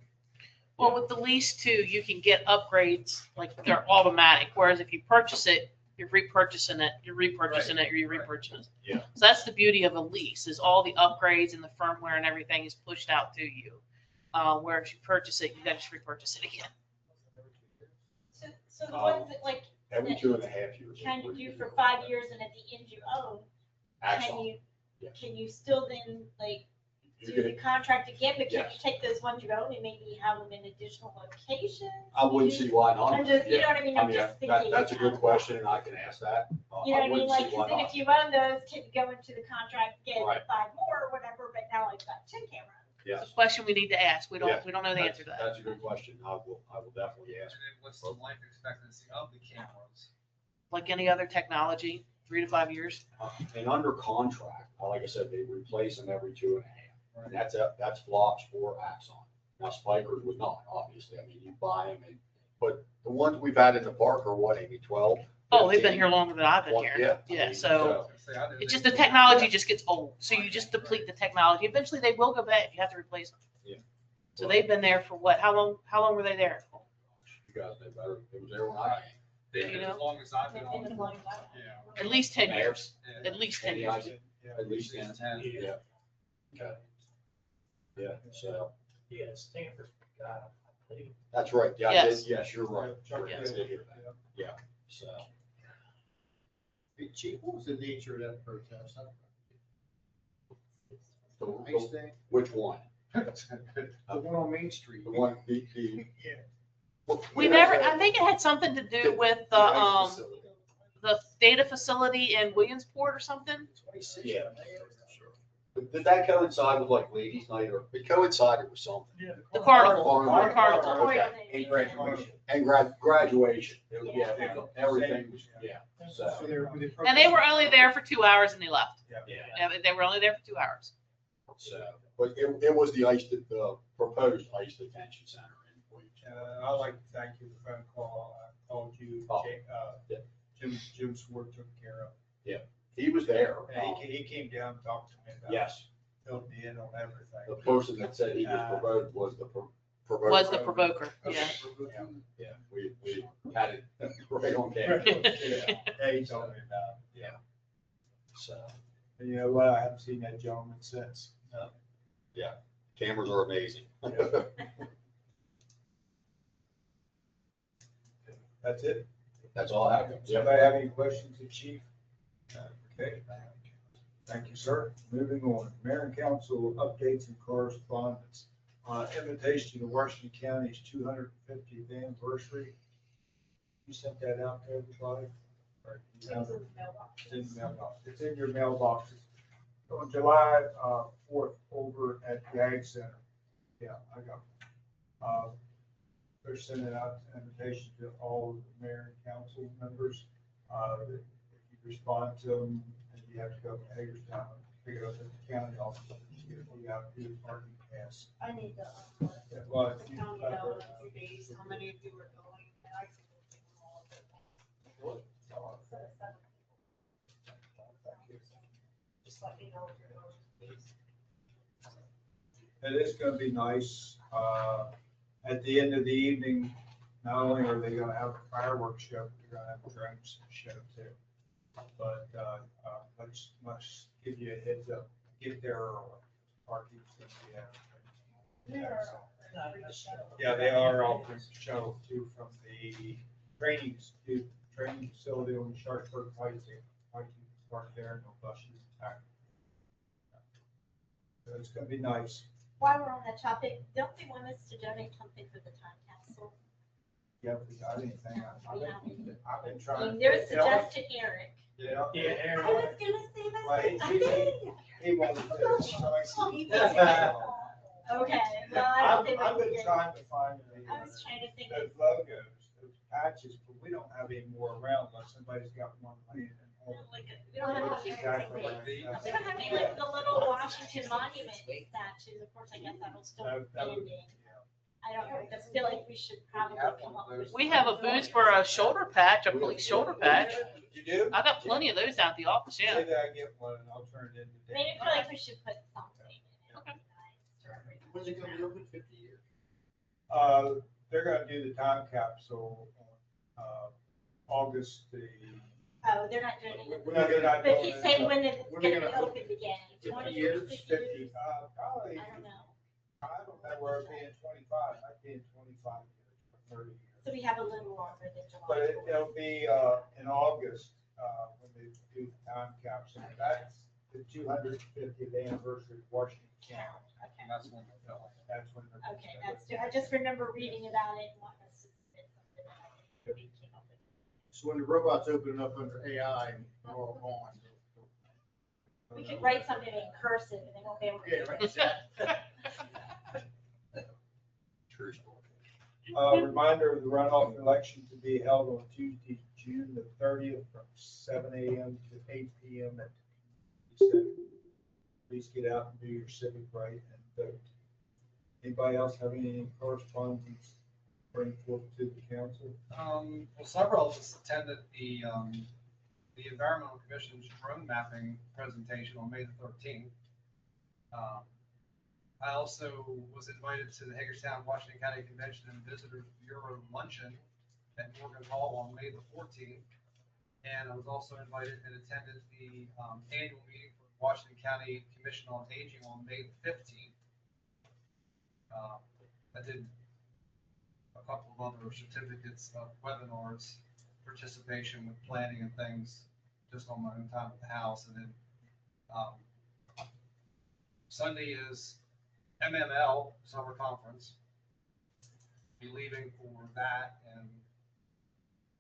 Well, with the lease too, you can get upgrades, like they're automatic, whereas if you purchase it, you're repurchasing it, you're repurchasing it, you're repurchasing it. Yeah. So that's the beauty of a lease, is all the upgrades and the firmware and everything is pushed out to you. Where if you purchase it, you gotta just repurchase it again. So the ones that like, every 2.5 years. kind of do for 5 years and at the end you own, Axon. can you still then like You do the could- contract again, but can you Yes. take those ones you own and maybe have them in additional locations? I wouldn't see why not. I'm just, you know what I mean? I'm just thinking. That's a good question, and I can ask that. You know what I mean? wouldn't Like, see why 'cause then not. if you own those, can you go into the contract, get Right. 5 more or whatever, but now I've got 10 cameras. Yes. It's a question we need to ask. We Yeah. don't know the answer to that. That's a good question. I will definitely ask. And then what's the life expectancy of the cameras? Like any other technology, 3 to 5 years. And under contract, like I said, they replace them every 2.5. And that's Phlox or Axon. Now Spikers would not, obviously. I mean, you buy them, but the ones we've had in the park are what, maybe 12? Oh, they've been 15? here longer than I've been Well, here. yeah, I Yeah, mean, so Say, I know it's they- just the technology just gets old. So you just deplete the technology. Eventually they will go bad. You have to replace them. Yeah. So they've been there for what? How long were they there? You guys know better. It was there when I came. They've been you know? as long as I've been They've on. been as long as I've been. Yeah. At least 10 years. Yeah. At least 10 Yeah, years. At least 10. Yeah. Okay. Yeah, so, Yeah, Stanford, God, I believe. that's right. Yeah, I did. Yes. Yes, you're right. Chuck Yeah, I did. did hear that. Yeah, so. Hey, Chief, what was the nature of that protest? the- Ice thing? Which one? The one on Main Street. The one, We never, I think it had something to do with the data facility in Williamsport or something. Yeah. Did that coincide with like ladies' night, or it coincided with something? The carnival. Carnival. The carnival. Okay. And graduation. It was- Yeah, everything was, yeah, so. And they were only there for 2 hours and they left. Yeah. Yeah, they were only there for 2 hours. So, but it was the proposed ICE detention center in Williamsport. I'd like to thank you for the phone call. I called you, Oh, Ja- Jim Swart took care of. He was there. And he came down and talked to me about. Yes, Filled me in on everything. the person that said he was provoked was the provoker. Was the provoker, yeah. Yeah, we had it right on camera. Yeah, he told me about it. Yeah. So, And you know what? I haven't seen that gentleman since. cameras are amazing. That's it. That's all I have. Yep. Somebody have any questions, the chief? Okay. Thank you, sir. Moving on, mayor and council updates and correspondence. Invitation to Washington County's 250th anniversary. You sent that out to everybody? Or you have it? It's in the mailbox. It's in your mailboxes. On July 4th over at the Ag Center. Yeah, I got it. They're sending out an invitation to all of the mayor and council members. If you respond to them, and you have to go to Hagerstown, pick it up at the county office. You have to do the parking pass. I need to, Yeah, well, if the you- county know in a few days how many of you are going, and I can take them all. So, 7 people. Just let me know if you're going, please. It is gonna be nice. At the end of the evening, not only are they gonna have a fireworks show, but they're gonna have a drinks show too. But, let's give you a heads up, get there early. Parking's gonna be out. Yeah, they are offering shuttle too from the training facility on Sharpsburg Heights. I can park there, no buses. So it's gonna be nice. While we're on that topic, don't they want us to donate something for the time capsule? Yeah, if we got anything, I've been I trying. mean, there was suggested Eric. Yeah. Yeah, I Aaron. was gonna say that. Well, he wanted to. Okay, well, I don't think I've we been can. trying to find I was trying to think those of, logos, those patches, but we don't have any more around unless somebody's got one laying at home. like, we don't have That's any, exactly right. we don't have any, like, the little Washington Monument statues, of course, I guess that'll still be That would- pending. I don't know, I just feel like we should probably come up with. We have a booth for a shoulder patch, a police shoulder patch. You do? I got plenty of those out at the office, yeah. Maybe I get one and I'll turn it into. Maybe I feel like we should put something in it. Okay. When's it gonna be open, 50 years? They're gonna do the time capsule on, August the. Oh, they're not doing it. No, they're not But doing he's it. saying when it's When gonna are be they gonna open again. 50 years, 50, probably, I don't know. I don't know where it'll be in 25, might be in 25 years, or 30 years. So we have a little longer than July. But it'll be, in August, when they do the time capsule. That's the 250th anniversary of Washington County. Okay, That's when they're going. That's when. they're- okay, I just remember reading about it and wanting us to submit something that I think we came up with. So when the robots open up under AI and we're all gone. We could write something in cursive and they won't be able to. Yeah, read right, it. exactly. True story. Reminder of the runoff election to be held on Tuesday, June the 30th from 7 a.m. to 8 p.m. at the Center. Please get out and do your civic right and vote. Anybody else have any correspondence to bring forth to the council? Well, several of us attended the Environmental Commission's drone mapping presentation on May the 13th. I also was invited to the Hagerstown, Washington County Convention and Visitors Bureau Luncheon at Morgan Hall on May the 14th. And I was also invited and attended the annual meeting for the Washington County Commission on Aging on May the 15th. I did a couple of other certificates of webinars, participation with planning and things, just on my own time at the house. And then Sunday is MML Summer Conference. Be leaving for that, and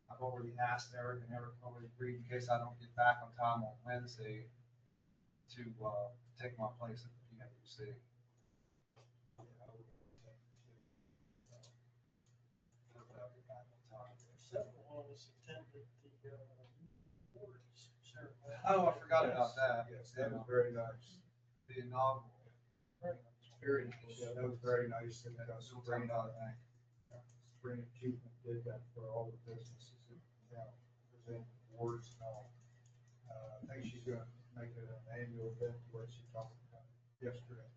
I've already asked Eric, and Eric already agreed in case I don't get back on time on Wednesday to take my place at the PWC. Several of us attended the awards ceremony. Oh, I forgot about that. Yes, that was very nice. The inaugural. Very nice. Yeah, that was very nice. And Spring, Spring Achievement did that for all the businesses in town, present awards and all. I think she's gonna make it an annual event where she talked about it yesterday.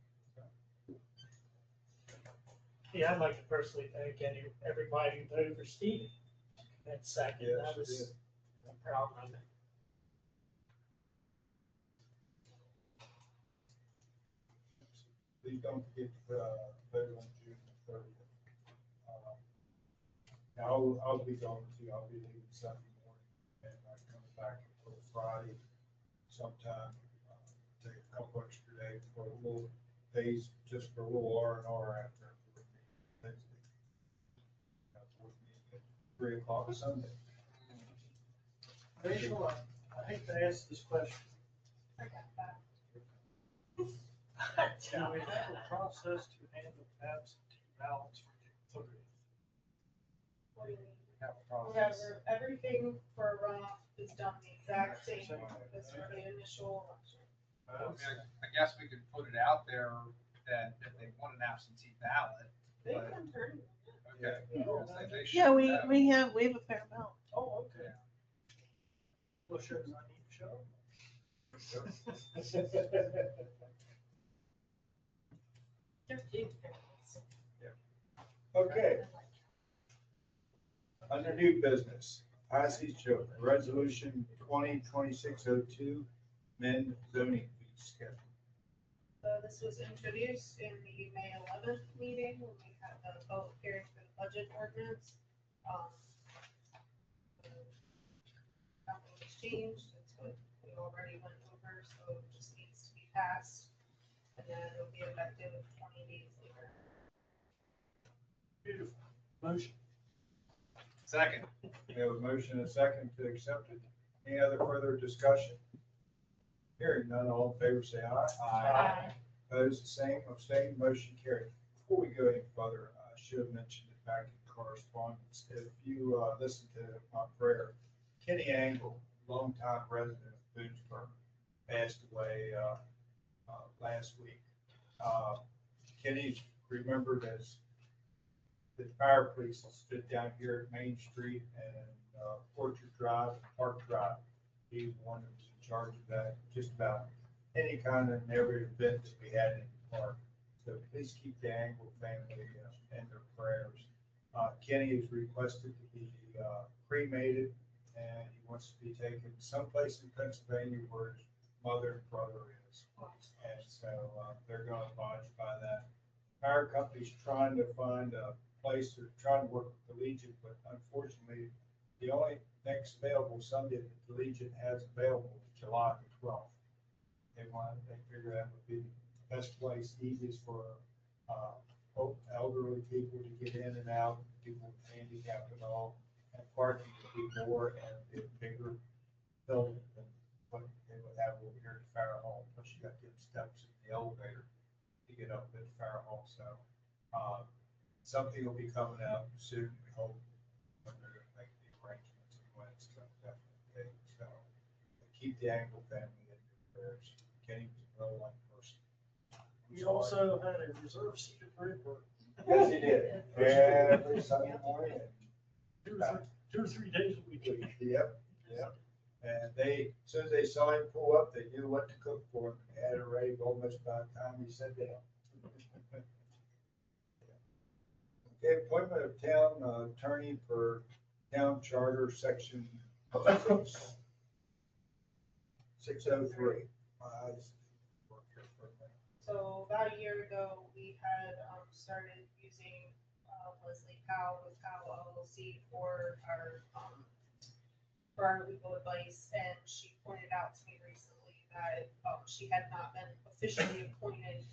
Yeah, I'd like to personally thank everybody who voted for Stevie. That second, Yes, that she was, did. I'm proud of it. Please don't forget to vote on June the 30th. Now, I'll be going too. I'll be leaving Sunday morning and I come back until Friday. sometime, take a couple extra days for a little days, just for a little R&R after. Wednesday. Board meeting at 3:00 Sunday. Rachel, I hate to ask this question. Do we have a process to handle absentee ballots for the 30th? What do you mean? Have a process. Whatever, everything for runoff is done the exact same as for the initial election. I mean, I guess we could put it out there that if they want an absentee ballot, They but, can turn. okay. They should Yeah, we have. have a fair amount. Oh, okay. Well, sure, I need to show. They're big. Okay, under new business, passage of resolution 2026-02, amend zoning fee schedule. So this was introduced in the May 11th meeting when we had the public hearing for the budget ordinance. Nothing was changed, it's what we already went over, so it just needs to be passed. And then it'll be effective 20 days later. Beautiful. Motion. Second. We have a motion and a second to accept it. Any other further discussion? Hearing none, all in favor say aye. Aye. Opposed, the same, abstained, motion carried. Before we go any further, I should have mentioned it back in correspondence. If you listen to my prayer, Kenny Angle, longtime resident of Boonesboro, passed away last week. Kenny's remembered as the fire police that stood down here at Main Street and Orchard Drive, Park Drive. He's the one that was in charge of that, just about any kind of every event that we had in the park. So please keep the Angle family in their prayers. Kenny is requested to be cremated, and he wants to be taken someplace in Pennsylvania where his mother and brother is. And so they're going to abide by that. Fire company's trying to find a place, they're trying to work with the Legion, but unfortunately, the only next available Sunday that the Legion has available is July the 12th. They figure that would be the best place, easiest for elderly people to get in and out, people with handicap and all, and parking would be more and a bigger building than what they would have over here at the fire hall. Plus you got to get steps in the elevator to get up at the fire hall. So something will be coming out soon, we hope, when they're going to make the arrangements and when it's going to definitely be. So keep the Angle family in your prayers. Kenny was a real one person. We also had a reserve seat at Bridgeport. Yes, he did. Every Sunday morning. 2 or 3 days a week. Yep, yep. And they, as soon as they saw him pull up, they knew what to cook for him. They had it ready almost by the time he sat down. Okay, appointment of town attorney for town charter section 603. So about a year ago, we had started using Leslie Powell with Powell LLC for our legal advice, and she pointed out to me recently that she had not been officially appointed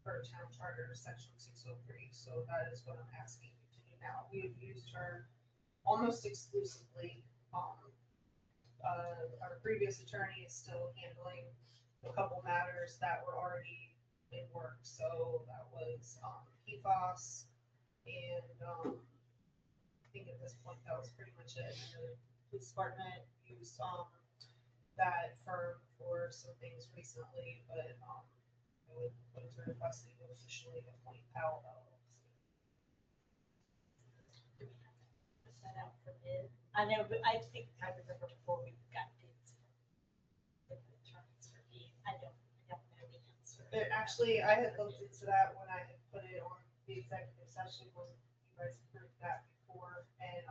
for town charter section 603. So that is what I'm asking you to do now. We've used her almost exclusively. Our previous attorney is still handling a couple matters that were already in work. So that was PFAS, and I think at this point that was pretty much it. And the police department used that firm for some things recently, but I was requesting to officially appoint Powell LLC. Set out for bid. I know, but I think I remember before we got bids. For the terms for bid. I don't know the answer. Actually, I had looked into that when I had put it on the executive session when you guys approved that before, and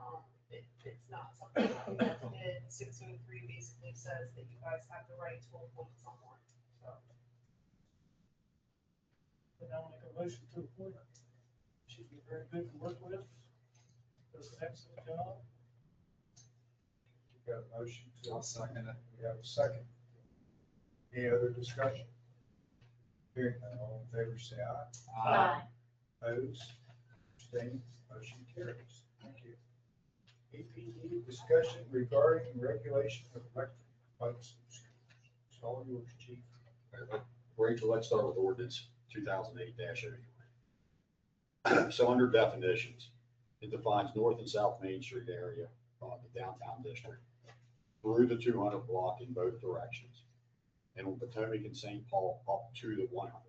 it's not something that we did. 603 basically says that you guys have the right to appoint someone. So And I'll make a motion to appoint her. She'd be very good to work with. Does an excellent job. We got a motion to. I'll second it. We have a second. Any other discussion? Hearing none, all in favor, say aye. Aye. Opposed, abstaining, motion carries. Thank you. APD discussion regarding regulation of electric bikes. It's all yours, chief. Rachel, let's start with ordinance 2008-03. So under definitions, it defines North and South Main Street area, the downtown district, through the 200 block in both directions, and on Potomac and St. Paul up to the 100 block.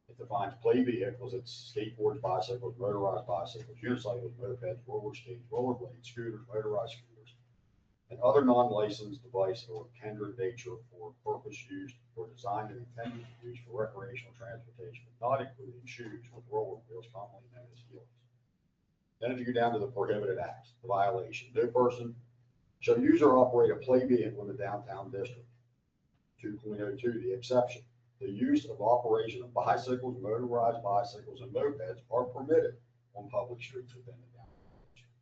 It defines play vehicles, it's skateboards, bicycles, motorized bicycles, unicycles, mopeds, roller skates, rollerblades, scooters, motorized scooters, and other non-licensed device or kindred nature for purpose used or designed and intended to be used for recreational transportation, not including shoes with roller wheels commonly known as heels. Then if you go down to the prohibited acts, the violation, no person shall use or operate a play vehicle in the downtown district. 2.02, the exception. The use of operation of bicycles, motorized bicycles, and mopeds are permitted on public streets within the downtown district.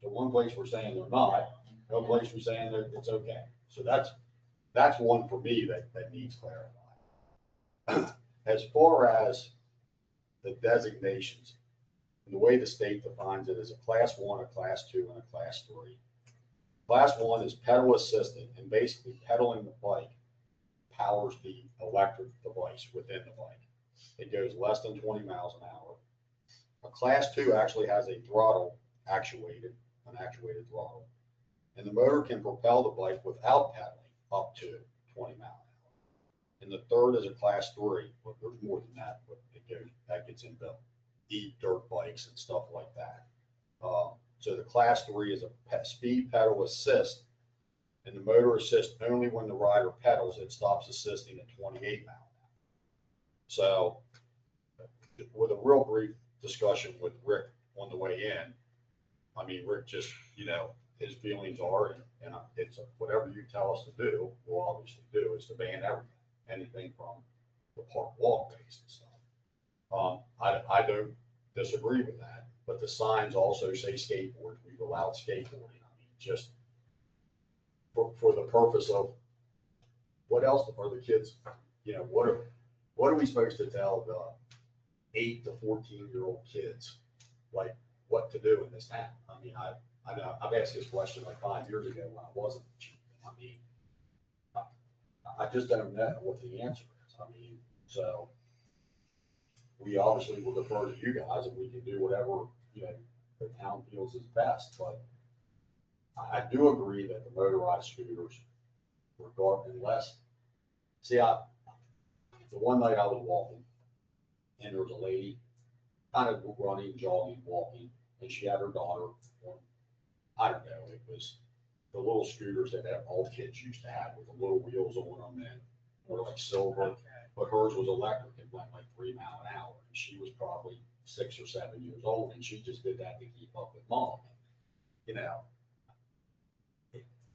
So one place we're saying they're not, no place we're saying that it's okay. So that's one for me that needs clarified. As far as the designations, the way the state defines it is a class 1, a class 2, and a class 3. Class 1 is pedal assisted, and basically pedaling the bike powers the electric device within the bike. It goes less than 20 miles an hour. A class 2 actually has a throttle actuated throttle, and the motor can propel the bike without pedaling up to 20 miles an hour. And the third is a class 3, but there's more than that, but that gets into dirt bikes and stuff like that. So the class 3 is a speed pedal assist, and the motor assists only when the rider pedals. It stops assisting at 28 miles an hour. So with a real brief discussion with Rick on the way in, I mean, Rick just, his feelings are, and it's whatever you tell us to do, we'll obviously do, is to ban anything from the park walkways and stuff. I don't disagree with that, but the signs also say skateboards. We've allowed skateboarding. I mean, just for the purpose of what else are the kids, what are we supposed to tell the 8 to 14-year-old kids, like what to do in this town? I mean, I've asked this question like 5 years ago when I wasn't. I mean, I just don't know what the answer is. I mean, so we obviously will defer to you guys, and we can do whatever, the town feels is best, but I do agree that the motorized scooters, unless, the one night I was walking, and there was a lady kind of running, jogging, walking, and she had her daughter on, I don't know, it was the little scooters that all kids used to have with the little wheels on them, and were like silver, but hers was electric. It went like 3 miles an hour, and she was probably 6 or 7 years old, and she just did that to keep up with mom.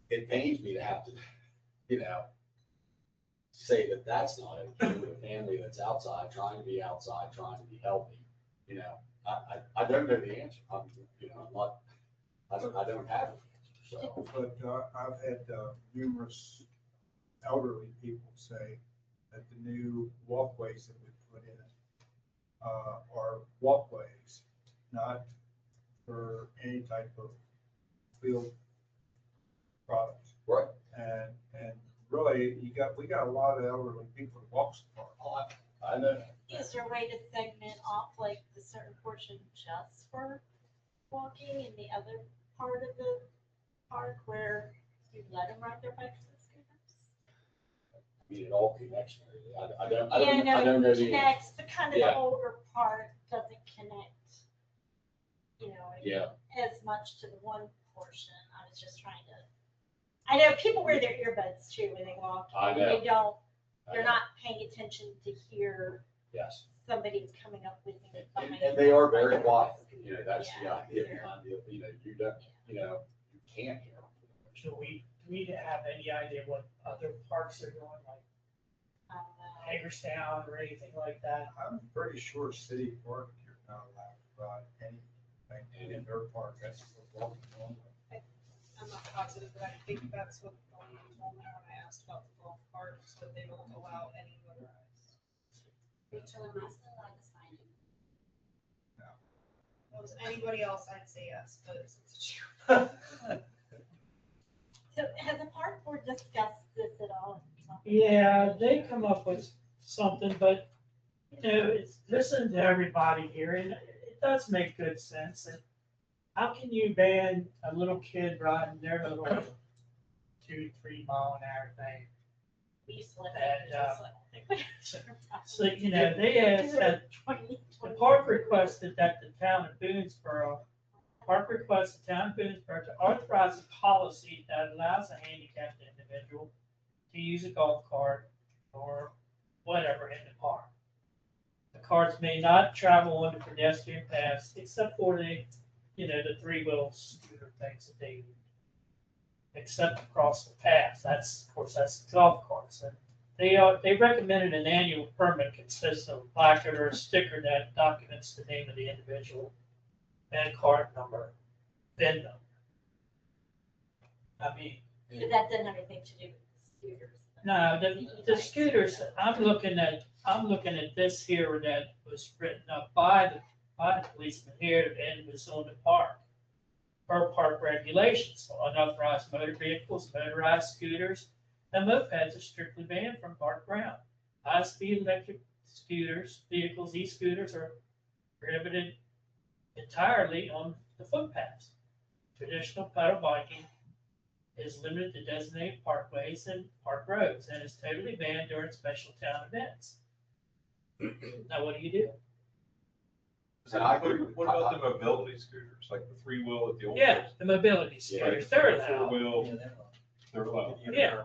It pains me to have to, say that that's not okay with a family that's outside, trying to be outside, trying to be healthy. I don't know the answer. I don't have an answer. So, But I've had numerous elderly people say that the new walkways that we put in are walkways, not for any type of field product. right. And really, we got a lot of elderly people that walk the park. I know. Is there a way to segment off like the certain portion just for walking and the other part of the park where you let them ride their bikes and scooters? I mean, it all connects. I don't Yeah, know no, it the connects, but kind of Yeah. the older part doesn't connect, Yeah. as much to the one portion. I was just trying to, I know people wear their earbuds too when they walk. I and know. They don't, I they're know. not paying attention to hear Yes. somebody coming up with me. And they are very quiet. That's the Yeah. idea behind it. You don't, you can't hear them. Do we need to have any idea what other parks are doing, like Hagerstown or anything like that? I'm pretty sure City Park, you're not allowed to ride anything in their park. That's for walking only. I'm not positive, but I think that's what the woman told me when I asked about the golf carts, that they don't allow any motorized. Rachel, am I still allowed to sign in? If it was anybody else, I'd say yes, but since it's you. So has the park board discussed this at all? Yeah, they come up with something, but, you know, it's, listen to everybody here, and it does make good sense. And how can you ban a little kid riding their little 2-3 mile an hour thing? We used to live And, So, you know, they asked that, the park requested that the town of Boonesboro to authorize a policy that allows a handicapped individual to use a golf cart or whatever in the park. The carts may not travel on the pedestrian paths except for the, you know, the 3-wheel scooter things that they except across the path. That's, of course, that's golf carts. And they recommended an annual permit consisting of a placard or a sticker that documents the name of the individual and card number, VIN number. I mean, But that doesn't have anything to do with the scooters. no, the scooters, I'm looking at this here that was written up by the policeman here and was on the park. Per park regulations, unauthorized motor vehicles, motorized scooters, and mopeds are strictly banned from park ground. High-speed electric scooters, vehicles, e-scooters are prohibited entirely on the footpaths. Traditional pedal biking is limited to designated parkways and park roads and is totally banned during special town events. Now, what do you do? And I agree. What about the mobility scooters, like the 3-wheel at the old? Yeah, the mobility scooters, they're allowed. 4-wheel, they're allowed. Yeah.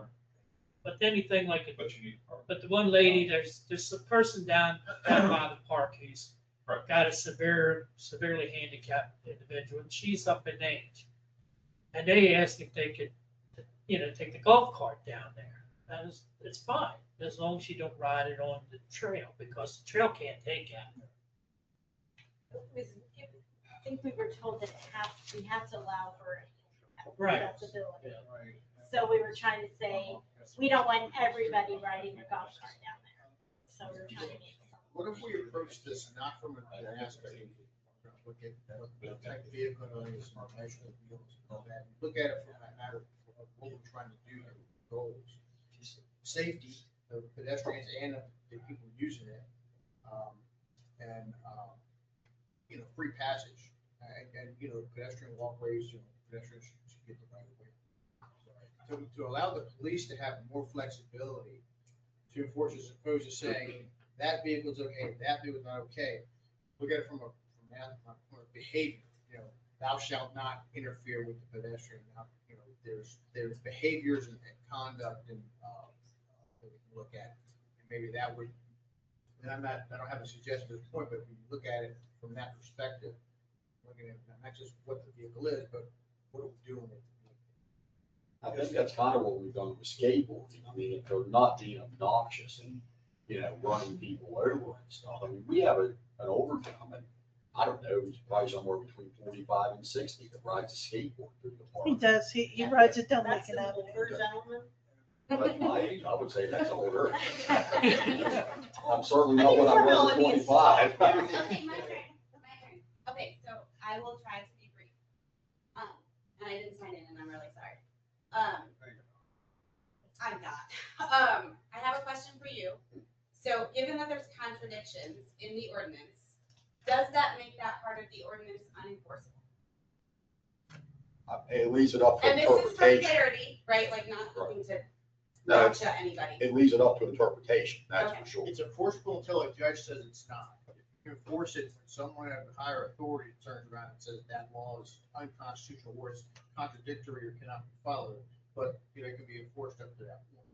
But anything like it, But you need. but the one lady, there's a person down by the park who's Right. got a severely handicapped individual, and she's up in age. And they asked if they could, you know, take the golf cart down there. And it's fine, as long as you don't ride it on the trail, because the trail can't take it. I think we were told that we have to allow for Right. accessibility. So we were trying to say, we don't want everybody riding a golf cart down there. So we're trying to make something. What if we approach this not from an aspect of, look at the type of vehicle it is, information of wheels and all that, look at it from that matter of what we're trying to do, the goals. Safety of pedestrians and of the people using it, and, you know, free passage, and, you know, pedestrian walkways, you know, pedestrians should get the right of way. To allow the police to have more flexibility to enforce as opposed to saying, that vehicle's okay, that vehicle's not okay. Look at it from a behavior, you know, thou shalt not interfere with the pedestrian. Now, you know, there's behaviors and conduct and, that we can look at. And maybe that would, and I don't have a suggestion at this point, but if you look at it from that perspective, looking at not just what the vehicle is, but what are we doing with it? I think that's kind of what we've done with skateboarding. I mean, if they're not being obnoxious and, you know, running people over and stuff. I mean, we have an overtime, and I don't know, he's probably somewhere between 45 and 60 that rides a skateboard through the park. He does, he rides it down That's Lincoln an Avenue. older gentleman. That's my age, I would say that's older. I'm certainly not what I was at 25. Okay, my turn, my turn. Okay, so I will try to be brief. And I didn't sign in and I'm really sorry. I'm not. I have a question for you. So given that there's contradictions in the ordinance, does that make that part of the ordinance unenforceable? It leaves it up to And this is for interpretation. clarity, right? Like not looking to No, gotcha anybody. it leaves it up to interpretation, that's Okay. for sure. It's enforceable until a judge says it's not. You can enforce it when someone of higher authority turns around and says that law is unconstitutional or it's contradictory or cannot be followed, but, you know, it can be enforced up to that point.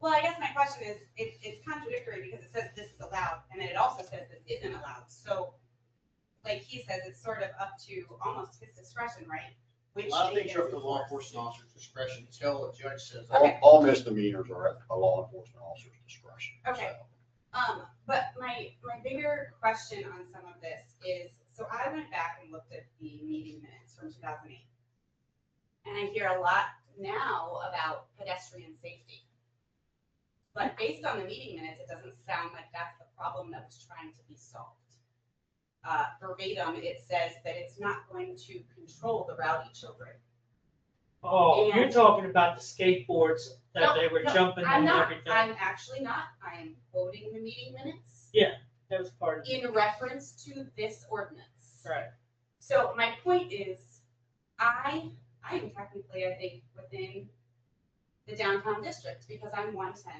Well, I guess my question is, it's contradictory because it says this is allowed, and then it also says this isn't allowed. So, like he says, it's sort of up to almost his discretion, right? A lot of things are up to law enforcement officer's discretion until a judge says. Okay. All misdemeanors are at a law enforcement officer's discretion. Okay. But my bigger question on some of this is, so I went back and looked at the meeting minutes from 2008. And I hear a lot now about pedestrian safety. But based on the meeting minutes, it doesn't sound like that's the problem that was trying to be solved. Verbatim, it says that it's not going to control the rowdy children. Oh, you're And- talking about the skateboards that they were No, jumping I'm and not, everything. I'm actually not, I am quoting the meeting minutes That was part of it. in reference to this ordinance. Right. So my point is, I am technically, I think, within the downtown district because I'm 110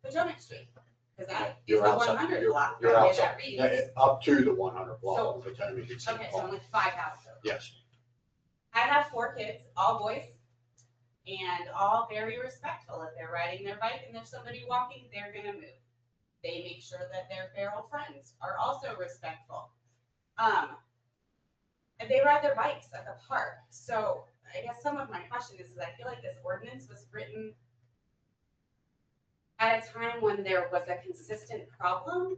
Potomac Street. Because that is You're the outside, 100 block, you're that way outside, that reads. yeah, up to the 100 block So- of Potomac and City Okay, so I'm Park. like 5 houses over. Yes. I have 4 kids, all boys, and all very respectful. If they're riding their bike and there's somebody walking, they're gonna move. They make sure that their feral friends are also respectful. And they ride their bikes at the park. So I guess some of my question is I feel like this ordinance was written at a time when there was a consistent problem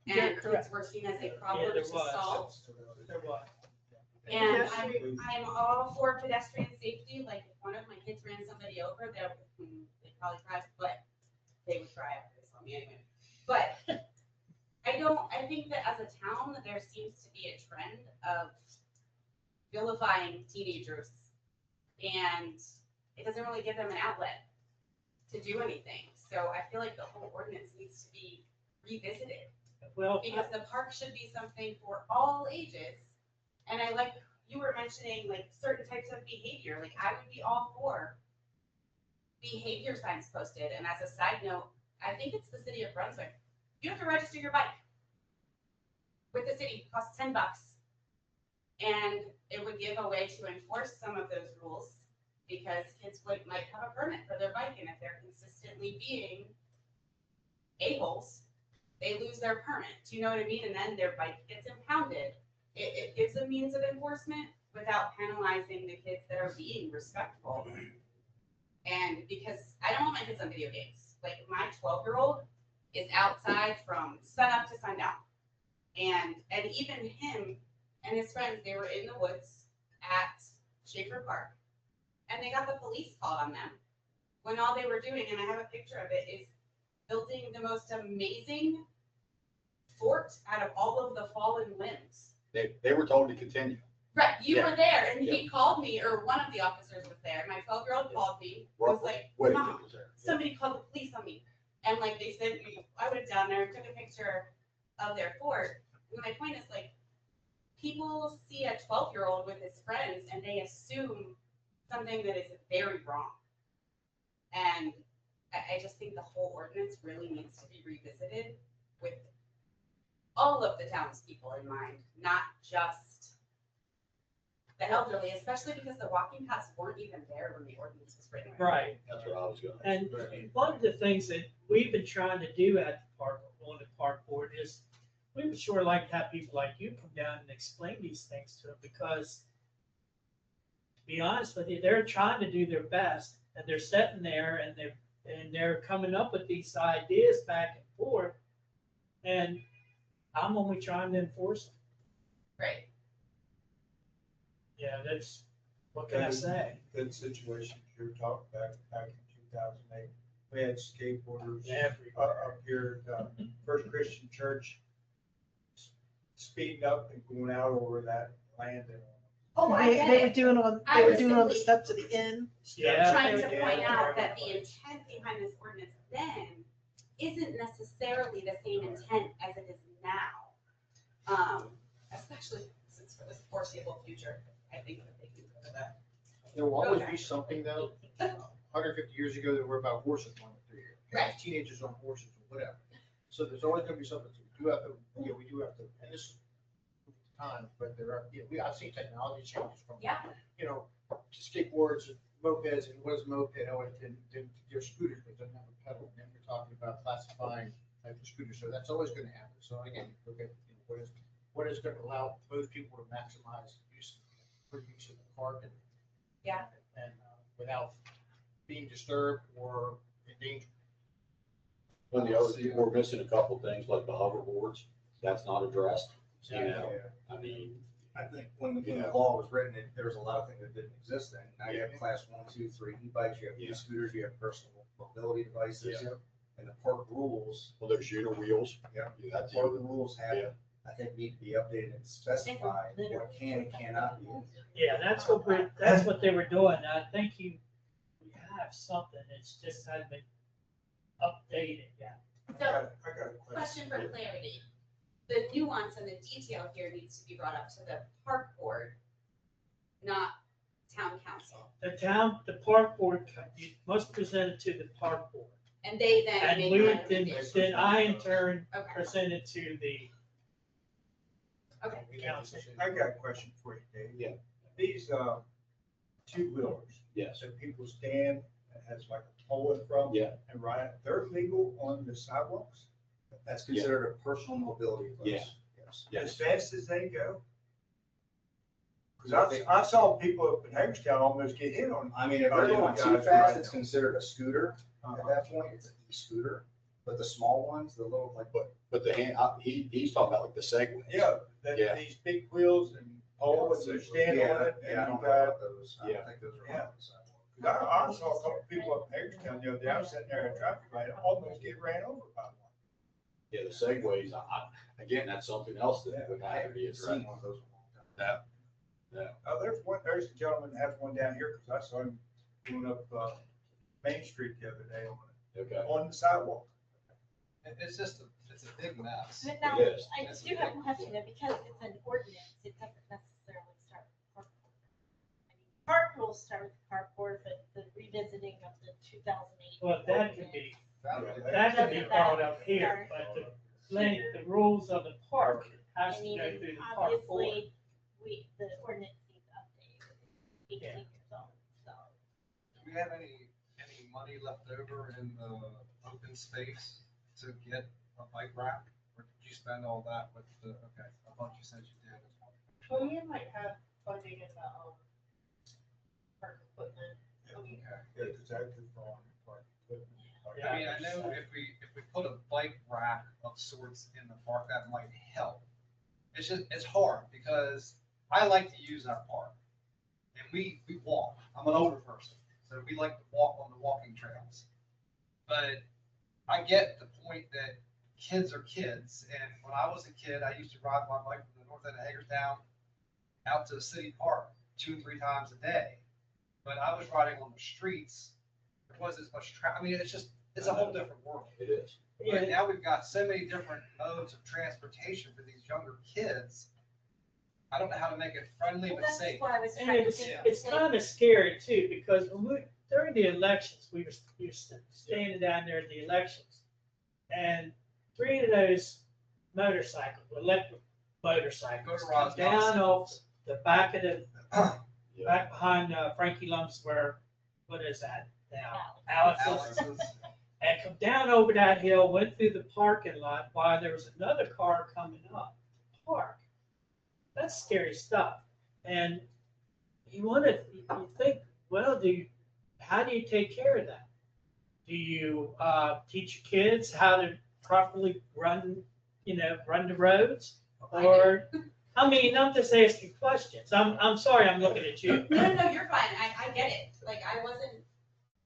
Yeah, and kids correct. were seen as a problem there to was. solve. There was. And I'm all for pedestrian safety, like if one of my kids ran somebody over, they'd probably crash, but they would try after they saw me anyway. But I think that as a town, there seems to be a trend of vilifying teenagers. And it doesn't really give them an outlet to do anything. So I feel like the whole ordinance needs to be revisited. Well, Because the park should be something for all ages. And I like, you were mentioning like certain types of behavior, like I would be all for behavior signs posted. And as a side note, I think it's the city of Brunswick. You have to register your bike with the city, it costs $10. And it would give a way to enforce some of those rules because kids might have a permit for their bike. And if they're consistently being a-holes, they lose their permit. Do you know what I mean? And then their bike gets impounded. It gives a means of enforcement without penalizing the kids that are being respectful. And because I don't want my kids on video games. Like my 12-year-old is outside from sunup to sundown. And even him and his friends, they were in the woods at Schaefer Park. And they got the police called on them when all they were doing, and I have a picture of it, is building the most amazing fort out of all of the fallen limbs. They were told to continue. Right, you Yeah. were there, and he called me, or one of the officers was there. My 12-year-old called me, was like, Whitaker Mom, was there. somebody called the police on me. And like they sent me, I went down there, took a picture of their fort. And my point is like, people see a 12-year-old with his friends and they assume something that is very wrong. And I just think the whole ordinance really needs to be revisited with all of the townspeople in mind, not just the elderly, especially because the walking paths weren't even there when the ordinance was written. Right. That's what I was going. And one of the things that we've been trying to do at the park, on the park board, is we would sure like to have people like you come down and explain these things to them, because to be honest with you, they're trying to do their best, and they're sitting there and they're coming up with these ideas back and forth, and I'm only trying to enforce them. Right. Yeah, that's, what can I say? Good situation you were talking back in 2008. We had skateboarders up here at First Christian Church speeding up and going out over that landing. Oh, I They get were it. doing on, I they were was doing on the simply steps of the inn. Yeah. trying to Yeah. point out that the intent behind this ordinance then isn't necessarily the same intent as it is now. Especially since for this foreseeable future, I think that they can go to that. There will always be something though, 150 years ago, there were about horses running through here. Right. Teenagers on horses or whatever. So there's always gonna be something, we do have to, we do have to, and this time, but there are, I've seen technology changes from, Yeah. skateboards and mopeds, and what is a moped, and they're scooters, but doesn't have a pedal, and then we're talking about classifying type of scooters, so that's always gonna happen. So again, look at, what is gonna allow both people to maximize use of the park and Yeah. and without being disturbed or endangered. When the other people were missing a couple things like the hoverboards, that's not addressed. You know, I mean, I think when the law was written, there was a lot of things that didn't exist then. Now you have class 1, 2, 3 e-bikes, you have e-scooters, you have personal mobility devices. Yeah. And the park rules, Well, there's unit wheels. Yeah. That's park the rules have, I think, need to be updated and specify what can and cannot be. Yeah, that's what they were doing. I think we have something, it's just hasn't been updated yet. So, I got a question for clarity. The nuance and the detail here needs to be brought up to the park board, not town council. The park board, you must present it to the park board. And they then And make we, a then, recommendation. then I in turn Okay. present it to the Okay. council. I got a question for you, Dave. Yeah. These, two-wheelers Yes. that people stand, that has like a pole in front. Yeah. And ride, they're legal on the sidewalks? That's considered a personal mobility device. Yes. As fast as they go? Cause I saw people up in Hagerstown almost get hit on. I mean, if they're going too fast, it's considered a scooter. At that point, it's an e-scooter. But the small ones, the little, like, But the hand, he's talking about like the Segway. Yeah, Yeah. these big wheels and poles and you stand on it yeah, I and don't you know got. about those. I Yeah. don't think those are Yeah. on the sidewalk. I saw a couple people up in Hagerstown the other day, I was sitting there in a traffic light, almost get ran over by one. Yeah, the Segways, again, that's something else that would I have to haven't be addressed. seen one of those in a long time. Oh, there's a gentleman that has one down here, cause I saw him going up, Main Street the other day Okay. on the sidewalk. It's just, it's a big mess. But now, It is. I do have a question, though, because it's an ordinance, it doesn't necessarily start with the park board. I mean, park rules start with the park board, but the revisiting of the 2008. Well, that could be, That- that could be Doesn't brought that up here, start but the rules of the park has I to mean, go through the park board. obviously, the ordinance needs updated, it's 18 years old, so. Do we have any money left over in the open space to get a bike rack? Or did you spend all that with the, okay, I thought you said you did as well. Well, we might have funding in the, park equipment. Okay. Yeah, cause that could fall on the park. I mean, I know if we put a bike rack of sorts in the park, that might help. It's just, it's hard because I like to use our park. And we walk. I'm an older person, so we like to walk on the walking trails. But I get the point that kids are kids. And when I was a kid, I used to ride my bike from the north end of Hagerstown out to the city park 2-3 times a day. But I was riding on the streets. There wasn't as much traffic. I mean, it's a whole different world. It is. But now we've got so many different modes of transportation for these younger kids. I don't know how to make it friendly Well, but that's safe. why I was And trying to it's, think. it's kind of scary too, because during the elections, we were standing down there at the elections. And 3 of those motorcycles, electric motorcycles, come Motorized down off bicycles. the back of the, Yeah. back behind Frankie Lump's where, what is that now? Alex. Alex's. Alex's, And come down over that hill, went through the parking lot while there was another car coming up. Park. That's scary stuff. And you think, well, how do you take care of that? Do you teach your kids how to properly run the roads? Or, I mean, I'm just asking questions. I'm sorry, I'm looking at you. No, you're fine. I get it. Like, I wasn't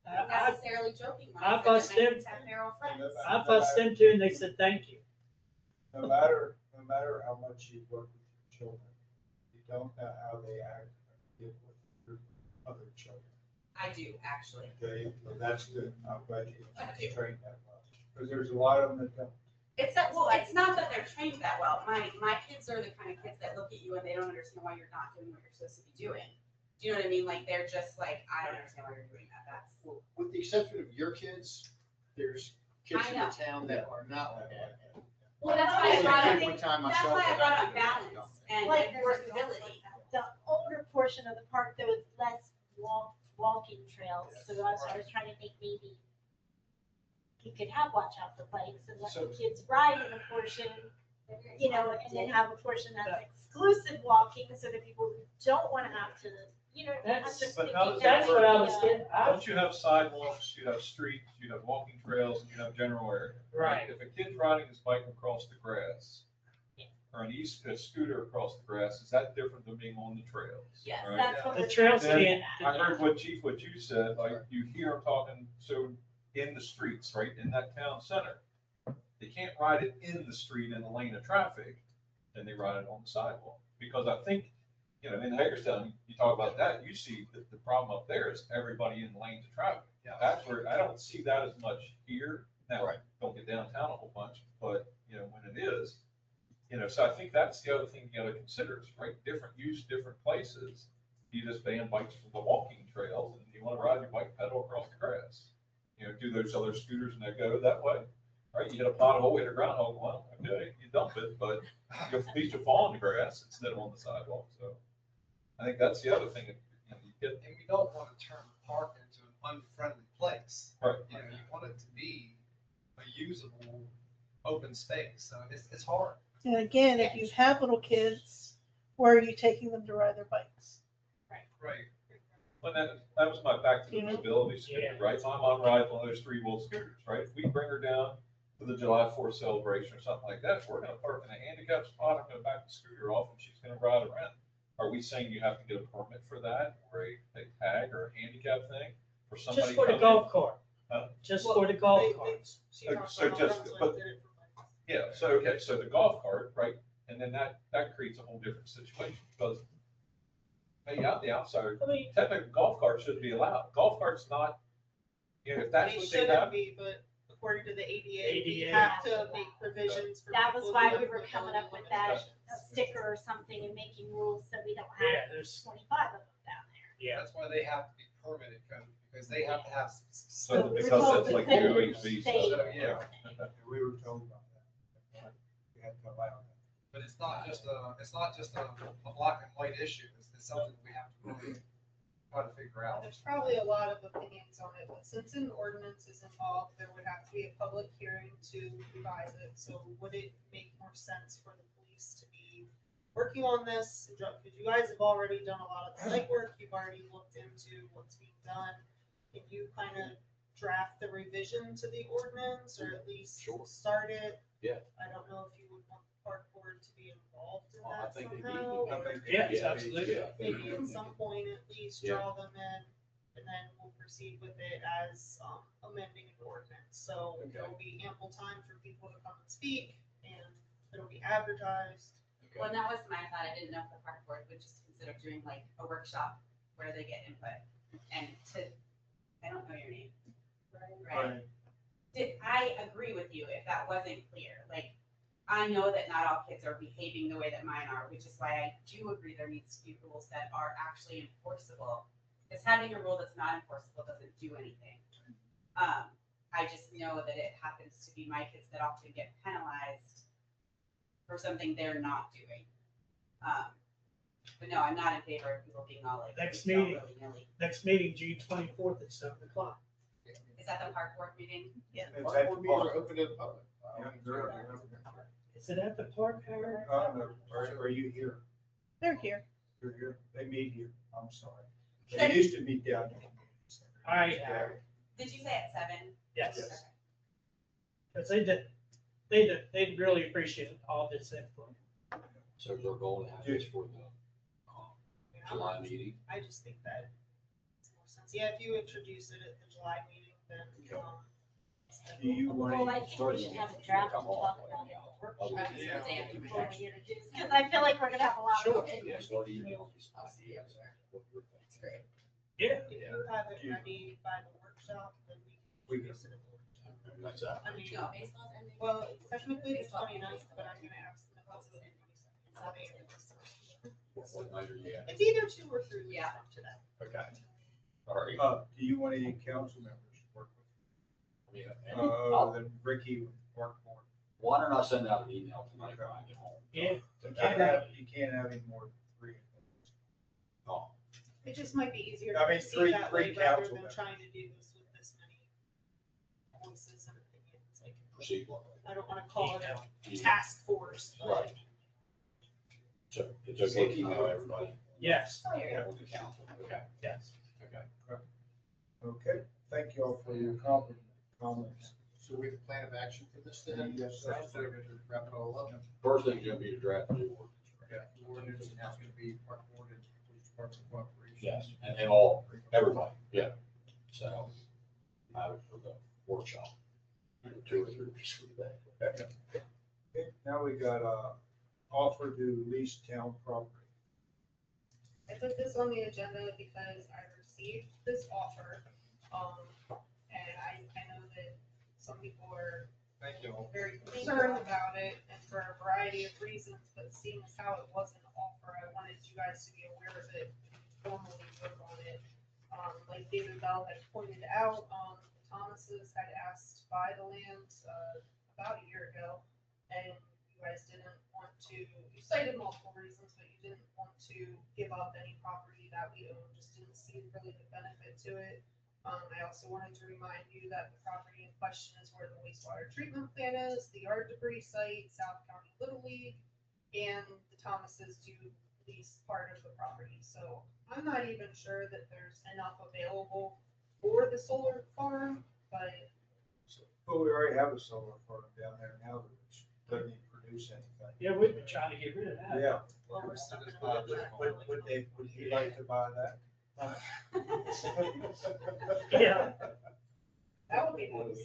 I necessarily joking when I I said bust that I them. need to have feral friends. I fussed them too and they said, thank you. No matter how much you work with your children, you don't know how they act with your other children. I do, actually. Okay, so that's good. I'm glad you trained that well. Because there's a lot of them that don't. It's not that they're trained that well. My kids are the kind of kids that look at you and they don't understand why you're not doing what you're supposed to be doing. Do you know what I mean? Like, they're just like, I don't understand why you're doing that. That's. Well, with the exception of your kids, there's kids I in know. the town that are not like that. Well, that's why I brought up, One time that's myself, why I but brought I up didn't balance know. and Like, workability. the older portion of the park, there was less walking trails, so I was trying to think maybe you could have watch out for bikes and let the kids ride in a portion, and then have a portion that's exclusive walking, so that people who don't want to have to, I'm That's- just but thinking. how does That's that what I work? was getting. Don't you have sidewalks, you have streets, you have walking trails, and you have general area? Right. If a kid's riding his bike across the grass, or a scooter across the grass, is that different than being on the trails? Yes, right? that's what The we're. trails And can't. I heard what you said, like, you hear them talking, so in the streets, right, in that town center. They can't ride it in the street in the lane of traffic, then they ride it on the sidewalk. Because I think, you know, in Hagerstown, you talk about that, you see that the problem up there is everybody in lanes of traffic. That's where, I don't see that as much here. Now, don't get downtown a whole bunch, but, you know, when it is, you know, so I think that's the other thing you gotta consider, is, right, different use, different places. You just ban bikes from the walking trails, and you wanna ride your bike pedal across the grass. You know, do those other scooters and they go that way, right? You hit a pothole, hit a groundhog, well, okay, you dump it, but you at least you fall on the grass instead of on the sidewalk, so. I think that's the other thing, you know, you get, And we don't want to turn the park into an unfriendly place. right, You know, you want it to be a usable, open space, so it's hard. And again, if you have little kids, where are you taking them to ride their bikes? Right. well, that was my back to the You know? mobility scooter, Yeah. right? My mom rides one of those 3-wheel scooters, right? If we bring her down for the July 4th celebration or something like that, we're gonna park in a handicap spot, I'm gonna back the scooter off and she's gonna ride around. Are we saying you have to get a permit for that, or a tag or a handicap thing for somebody? Just for the coming? golf cart. Huh? Just for the golf carts. So just, but, yeah, so, okay, so the golf cart, right, and then that creates a whole different situation, because maybe out the outside, I mean, technically, golf cart shouldn't be allowed. Golf cart's not, you know, if that's They what they shouldn't have. be, but according to the ADA, we ADA. have to make provisions for. That was people why who we have were coming up with mobility that sticker or something and making rules so we don't Yeah, have there's, 25 of them down there. yeah. That's why they have to be permitted, because they have to have. So we're because told that's we like couldn't UHV stay stuff, in yeah. We were told about that. We had to allow that. But it's not just a black and white issue, it's something we have to really try to figure out. There's probably a lot of opinions on it, but since an ordinance is involved, there would have to be a public hearing to revise it. So would it make more sense for the police to be working on this? Because you guys have already done a lot of the legwork, you've already looked into what's being done. Can you kind of draft the revision to the ordinance, or at least start it? Yeah. I don't know if you would want the park board to be involved in I that think they somehow. need. Yes, absolutely. Maybe at some point at least Yeah. draw them in, and then we'll proceed with it as amending an ordinance. So there will be ample time for people to come and speak, and it'll be advertised. Well, that was my thought. I didn't know if the park board would just consider doing like a workshop where they get input. And I don't know your name. Right? I agree with you if that wasn't clear. Like, I know that not all kids are behaving the way that mine are, which is why I do agree there needs to be rules that are actually enforceable. Because having a rule that's not enforceable doesn't do anything. I just know that it happens to be my kids that often get penalized for something they're not doing. But no, I'm not in favor of people being all like. Next all meeting. willy-nilly. Next meeting, June 24th at 7:00. Is that the park board meeting? Yeah. It's Park at board the meetings park. are open to the public. Is it at the park, Howard? Are you here? they're here. You're here. They meet here. I'm sorry. They used to meet down there. All right, Howard. Did you say at 7? Yes. Okay. Because they really appreciate all this input. So we're going to have this for the July meeting. I just think that makes more sense. Yeah, if you introduce it at the July meeting, then. Do you want Well, I think we should have a draft and talk about it. Yeah. Because I feel like we're gonna have a lot Sure. of. Yeah, start emailing these ideas. That's great. Yeah. If you have it ready by the workshop, then We we can- can introduce it. That's that. I mean, No, baseball's ending. well, technically it's 29th, but I'm gonna ask them about the 27th. What night are you at? It's either 2 or 3 weeks Yeah. from today. Okay. All right. Do you want any council members to work I mean, with? Other than Ricky with Park Board? why don't I send out an email tonight when I get home? Yeah. You can't have any more than 3. Oh, It just might be easier I to mean, see three- that three way rather council than members. trying to do this with this many voices and opinions. Like, proceed. I don't wanna call it a task force, but Right. So it's okay to email everybody? Yes. Yeah, with the council. Okay. Yes. Okay. Okay, thank you all for your comments. So we have a plan of action for this then? Yes, So we're gonna wrap it all up. First thing's gonna be to draft the new ordinance. Okay, the ordinance, and that's gonna be park board and police department cooperation. Yes, and all, everybody, yeah. So, I would for the workshop, 2 or 3 weeks from today. Okay. Okay, now we got offer to lease town property. I put this on the agenda because I received this offer, and I know that some people are Thank you. very concerned about it, and for a variety of reasons, but seeing as how it was an offer, I wanted you guys to be aware of it, formally vote on it. Like David Bell had pointed out, the Thomases had asked to buy the land, about a year ago, and you guys didn't want to, you cited multiple reasons, but you didn't want to give up any property that we own, just didn't see really the benefit to it. I also wanted to remind you that the property in question is where the wastewater treatment plant is, the yard debris site, South County Little League, and the Thomases do lease part of the property. So I'm not even sure that there's enough available for the solar farm, but But we already have a solar farm down there now that doesn't even produce anything. Yeah, we've been trying to get rid of that. Yeah, well, we're still Just gonna. buy this one. would you like to buy that? Yeah. That would be nice.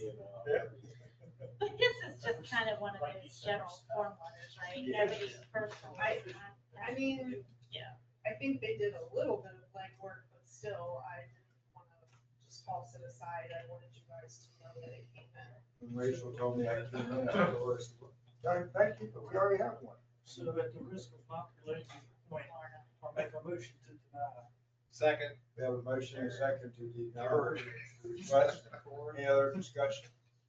But this is just kind of one of those general form letters, right? Nobody's personal. I mean, Yeah. I think they did a little bit of legwork, but still, I didn't want to just toss it aside. I wanted you guys to know that it came in. When Rachel told me I came in, I was, thank you, but we already have one. So at the risk of not relating to the point, I'll make a motion to deny. Second. We have a motion and a second to deny the request. Any other discussion?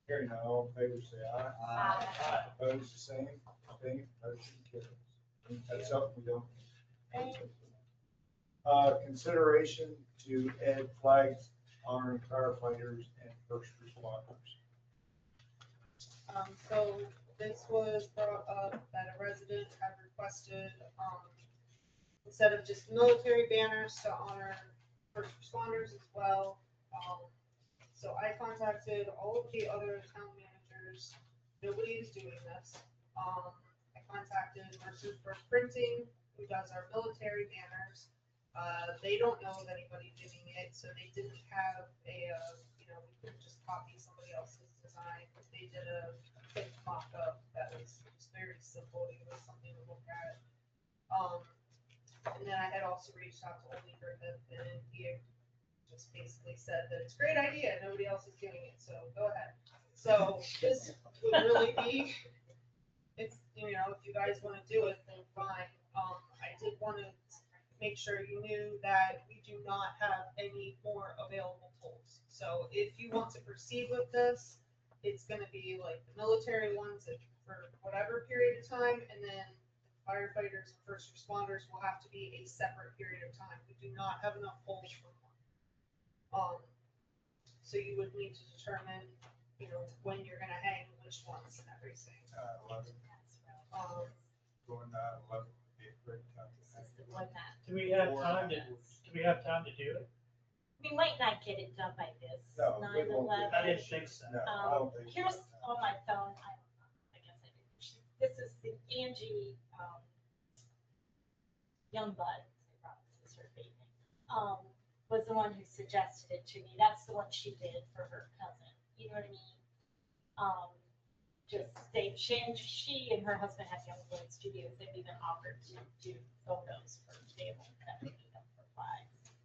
Hearing none, all in favor say aye. Aye. Opposed, the same, abstained, motion carries. That's something we don't. Consideration to add flags honoring firefighters and first responders. So this was brought up that a resident had requested, instead of just military banners, to honor first responders as well. So I contacted all of the other town managers. Nobody is doing this. I contacted Mercer for Printing, who does our military banners. They don't know of anybody doing it, so they didn't have a, we couldn't just copy somebody else's design. They did a quick mock-up that was very simple, it was something to look at. And then I had also reached out to Oldie Griffith, and he just basically said that it's a great idea, nobody else is doing it, so go ahead. So this would really be, it's, if you guys want to do it, then fine. I did want to make sure you knew that we do not have any more available tools. So if you want to proceed with this, it's gonna be like the military ones for whatever period of time, and then firefighters and first responders will have to be a separate period of time. We do not have enough poles for one. So you would need to determine, when you're gonna hang which ones and everything. 11, going 11 would be a great time to have it. Do we have time to do it? We might not get it done by this No, we won't get 9/11. I didn't think so. No, I don't think so. Here's on my phone, I guess I did. This is the Angie, Youngblood, I promise this is her baby, was the one who suggested it to me. That's the one she did for her cousin. You know what I mean? She and her husband have Youngblood Studios. They've even offered to do photos for table and everything for flags.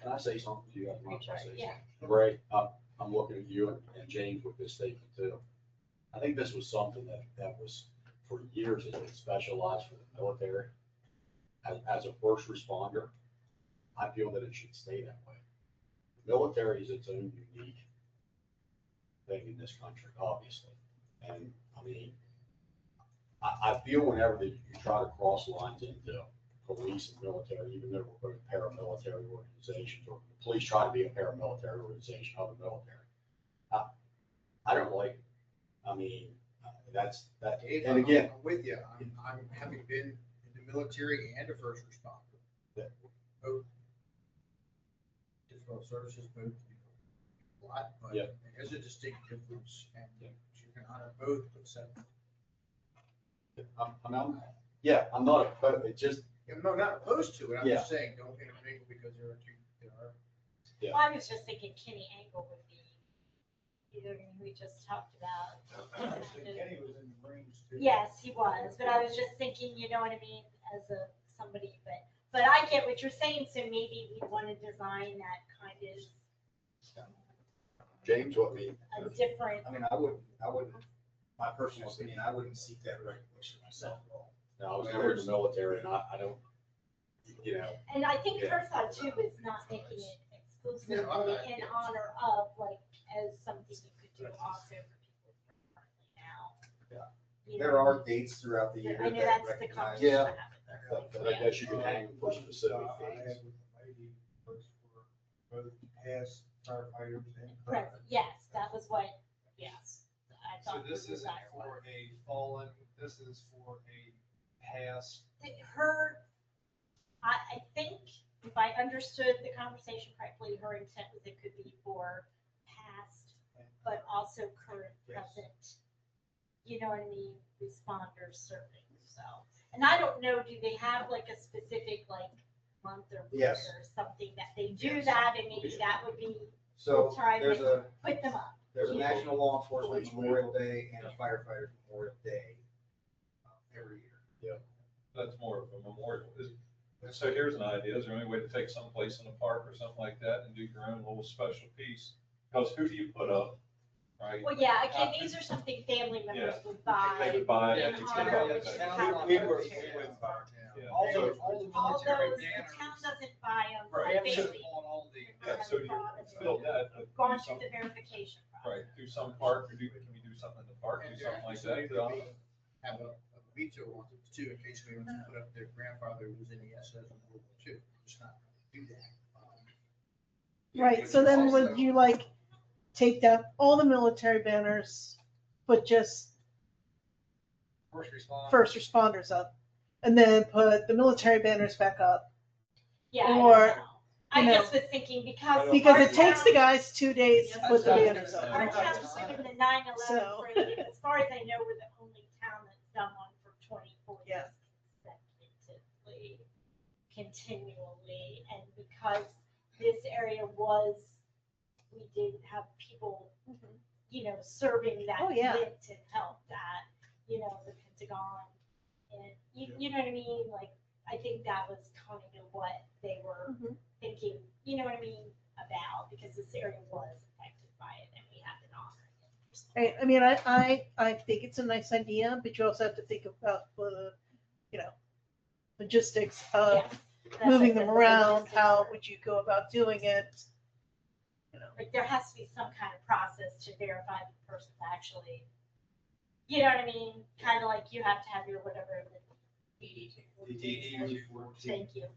Can I say something to you? After my conversation? Yeah. Ray, I'm looking at you and James with this statement too. I think this was something that was for years has been specialized for the military. As a first responder, I feel that it should stay that way. The military is its own unique thing in this country, obviously. And I mean, I feel whenever that you try to cross lines into police and military, even though we're both paramilitary organizations, or the police try to be a paramilitary organization of the military. I don't like it. I mean, that's that. Dave, And again, I'm with you. I'm having been in the military and a first responder. Both difficult services, both lot, but Yeah. there is a distinct difference, and you can honor both, but separate. I'm not opposed, it just, No, not opposed to it, I'm Yeah. just saying, don't intermingle because there are two, there are. Yeah. Well, I was just thinking Kenny Angle would be, you know, what I mean, we just talked about. Kenny was in the rings too. Yes, he was, but I was just thinking, you know what I mean, as a, somebody, but I get what you're saying, so maybe we want to design that kind of James, what me, a different, I mean, I wouldn't, my personal opinion, I wouldn't seek that recognition myself at all. I was never in the military and I don't, you know, and I think Yeah. her thought too is not making it exclusively No, I'm not in against honor of, like, as something you could do also for people currently now. Yeah. You know There what I are mean? dates throughout the year I know that that's the recognize. conversation I have with her. but I guess you can hang for specific I things. had with the lady was for both past firefighters and Correct, current. yes, that was what, yes, I So thought the this isn't desire was. for a fallen, this is for a past. Her, I think, if I understood the conversation correctly, her intent was it could be for past, but also current, Yes. present, you know what I mean, responders serving, so. And I don't know, do they have like a specific like month or week Yes. or something that they do Yes. that, and maybe that would be So full-time, there's and a, put them up. there's a National Law Enforcement Memorial Day and a Firefighter Memorial Day every year. That's more of a memorial. So here's an idea, is there any way to take someplace in the park or something like that and do your own little special piece? Because who do you put up, right? Well, yeah, again, these are something family members would buy. They would buy Yeah, it. the it's town- gonna yeah, be- the town- Town we members. wouldn't buy it. Yeah. All the All military those, the banners. town doesn't buy them, Right. but Should basically. on all the. Yeah, so you fill that, but do Gone through some, the verification process. right, do some park, or can you do something in the park, do And something like there that? actually could be- have a veto on it too, in case we want to put up their grandfather who was in the SS in World War II. Just not do that. Right, so then would Also- you like take down all the military banners, but just First responders. first responders up? And then put the military banners back up? Yeah, I Or, don't know. I you know, just was thinking because. Because our it takes the town- guys 2 days to put the banners up. Our town's given the 9/11 So- parade, as far as I know, we're the only town that's done one for 24 years Yeah. consecutively, continually, and because this area was, we did have people, you know, serving that Oh, yeah. lived and helped at, you know, the Pentagon. And you know what I mean? Like, I think that was kind of what they were Mhm. thinking, you know what I mean, about, because this area was affected by it and we have been honoring it. Right, I mean, I think it's a nice idea, but you also have to think about the, you know, logistics of Yes, that's moving like them the around, logistics how part. would you go about doing it? You know, Like, there has to be some kind of process to verify the person's actually, you know what I mean? Kind of like you have to have your whatever. Thank you.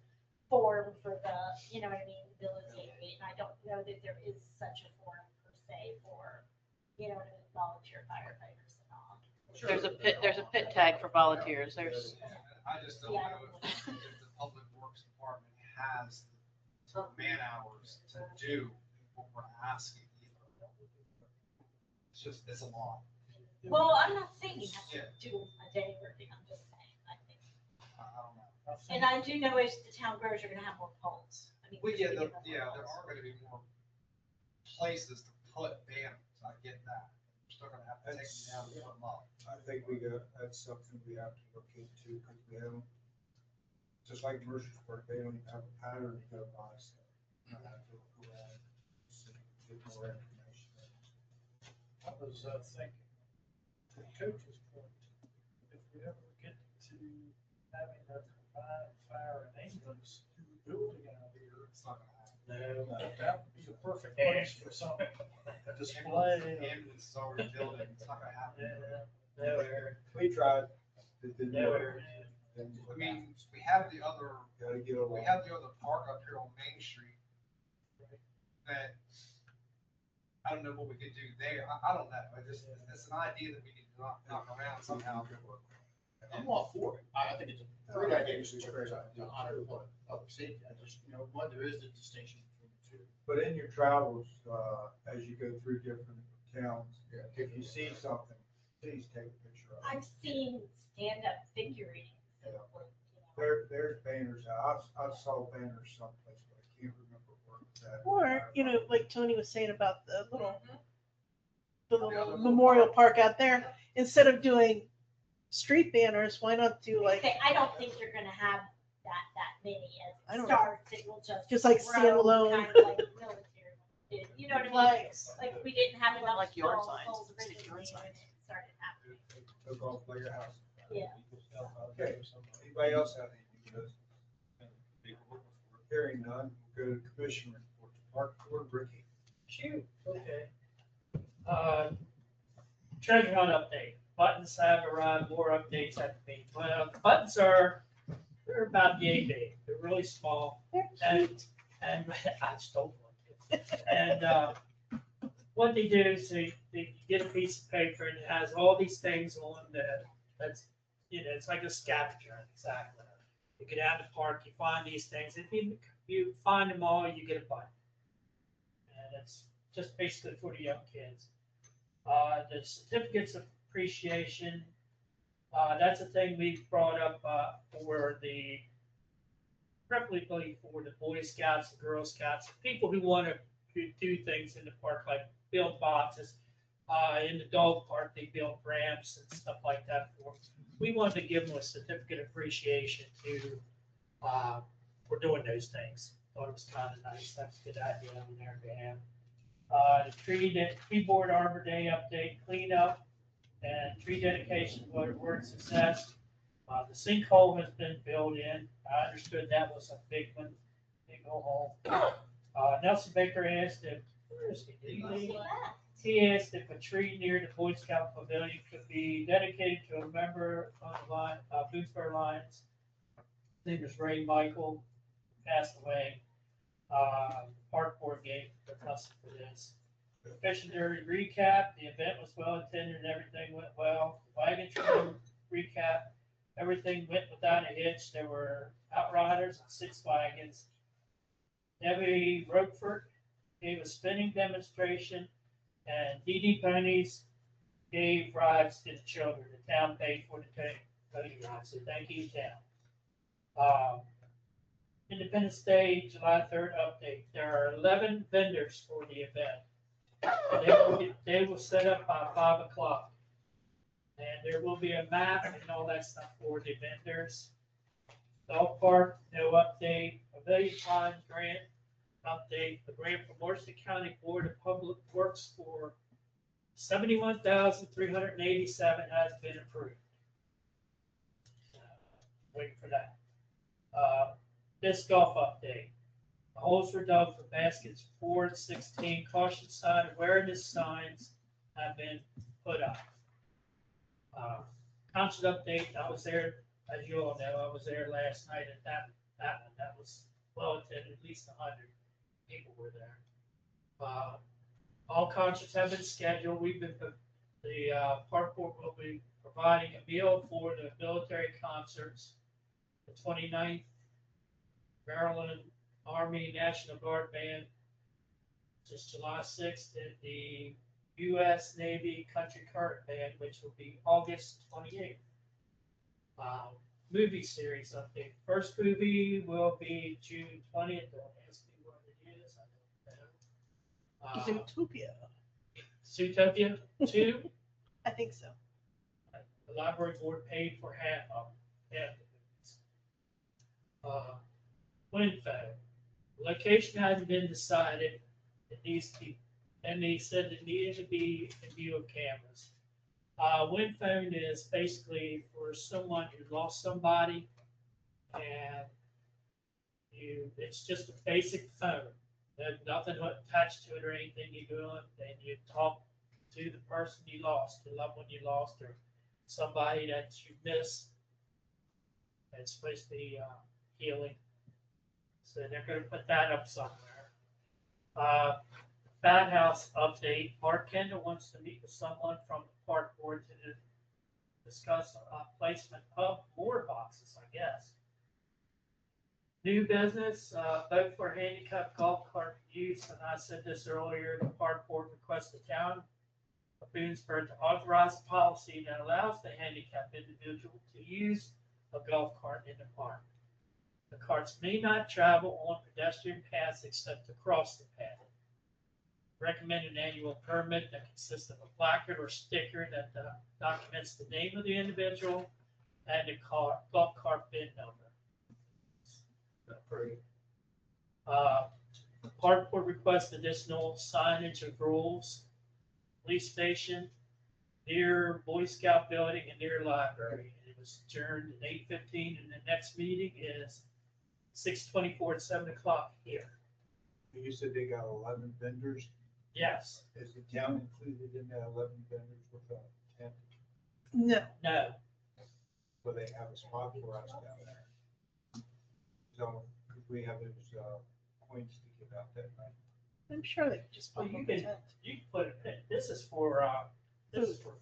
Form for the, you know what I mean, military, and I don't know that there is such a form per se for, you know what I mean, volunteer firefighters and all. There's a pit tag for volunteers. There's, I just don't Yeah. know if the Public Works Department has the man hours to do what we're asking. It's just, it's a lot. Well, I'm not saying you have Yeah. to do a day working, I'm just saying, I think. I don't know. And I do know as the town grows, you're gonna have more poles. I mean, Well, yeah, you're there gonna have more are poles. gonna be more places to put banners, I get that. We're still gonna have to take them down and put them up. I think that's something we have to look into, because we don't, just like Mercersburg, they don't have a pattern to go by, so. I have to look around, see, get more information. I was thinking, to the coach's point, if we ever get to having a combined fire and ambulance building out here, It's not gonna happen. no, that would be a perfect place for some display. Ambulance is already built, it's not gonna happen. No, Eric. We tried, it didn't No, work. Eric. I mean, we have the other, Gotta get a we lot. have the other park up here on Main Street that, I don't know what we could do there. I don't know. It's an idea that we can knock around somehow. I'm all for it. I think it's a great idea, just to honor what other cities. I just, you know, one, there is the distinction between the But in your travels, as you go through different towns, Yeah. if you see something, please take a picture of it. I've seen stand-up figurines. that Yeah. were, you know, There's banners out. I saw banners someplace, but I can't remember where it was at. Or, you know, like Tony was saying about the little memorial park out there, instead of doing street banners, why not do like, Okay, I don't think you're gonna have that many I as don't stars that will just. Just like grow standalone. kind of like military ones did. You know what I mean? flags? Like, we didn't have enough. Like yard stalls signs, sold stick yard originally when signs. it started happening. Took off by your house. Yeah. Okay, anybody else have anything to Hearing none, we'll go to commission report. Park Board, Ricky. Shoot, okay. Treasure hunt update. Buttons have arrived, more updates have been. Well, the buttons they're about yay big. They're really small. And I stole one. And what they do is they get a piece of paper and it has all these things on that's, you know, it's like a scavenger hunt, exactly. You get out in the park, you find these things. If you find them all, you get a button. And it's just basically for the young kids. The certificates of appreciation, that's a thing we brought up for the, preferably for the Boy Scouts, the Girl Scouts, people who want to do things in the park, like build boxes. In the dog park, they build ramps and stuff like that for them. We wanted to give them a certificate of appreciation for doing those things. Thought it was kind of nice. That's a good idea on their behalf. The tree board Arbor Day update, cleanup, and tree dedication were a success. The sinkhole has been filled in. I understood that was a big one, big old hole. Nelson Baker asked if, where is he? Did he leave? He asked if a tree near the Boy Scout Pavilion could be dedicated to a member on the line, Boothburn Lions. His name is Ray Michael, passed away. Park board gave the custom for this. The Fishing Derby recap, the event was well attended and everything went well. Wagon train recap, everything went without a hitch. There were outriders and 6 wagons. Debbie Roquefort gave a spinning demonstration, and DD Ponies gave rides to the children. The town paid for the pony rides, so thank you, town. Independence Day, July 3rd update. There are 11 vendors for the event. They will set up by 5 o'clock. And there will be a map and all that stuff for the vendors. Dog park, no update. Pavilion Pond grant update. The grant from Morrison County Board of Public Works for $71,387 has been approved. Waiting for that. Disc golf update. The holes were dug for baskets 4 and 16. Caution sign awareness signs have been put up. Concert update. I was there, as you all know, I was there last night at that one. That was well attended. At least 100 people were there. All concerts have been scheduled. The park board will be providing a meal for the military concerts. The 29th Maryland Army National Guard Band, which is July 6th, and the U.S. Navy Country Current Band, which will be August 28th. Movie series update. First movie will be June 20th. Don't ask me what it is. I don't know. Zootopia. Zootopia 2. I think so. The library board paid for half of the movies. WinFo. Location hasn't been decided. It needs to be, and they said it needed to be in view of cameras. WinPhone is basically for someone who lost somebody, and it's just a basic phone. There's nothing attached to it or anything. You go on and you talk to the person you lost, the loved one you lost, or somebody that you miss. It's supposed to be healing. So they're going to put that up somewhere. Bat House update. Mark Kendall wants to meet with someone from the park board to discuss placement of more boxes, I guess. New business, vote for handicap golf cart use, and I said this earlier, the park board requests the town of Boonesborough to authorize a policy that allows the handicapped individual to use a golf cart in the park. The carts may not travel on pedestrian paths except to cross the path. Recommend an annual permit that consists of a placard or sticker that documents the name of the individual and the golf cart VIN number. Approved. Park board requests additional signage of rules, police station, near Boy Scout building and near library. It was adjourned at 8:15 and the next meeting is 6:24 at 7 o'clock here. You said they got 11 vendors. Yes. Is the town included in that 11 vendors with a tent? No. No. So they have a spot for us down there. So could we have those points to give out that night? I'm sure they just put you can put it. This is for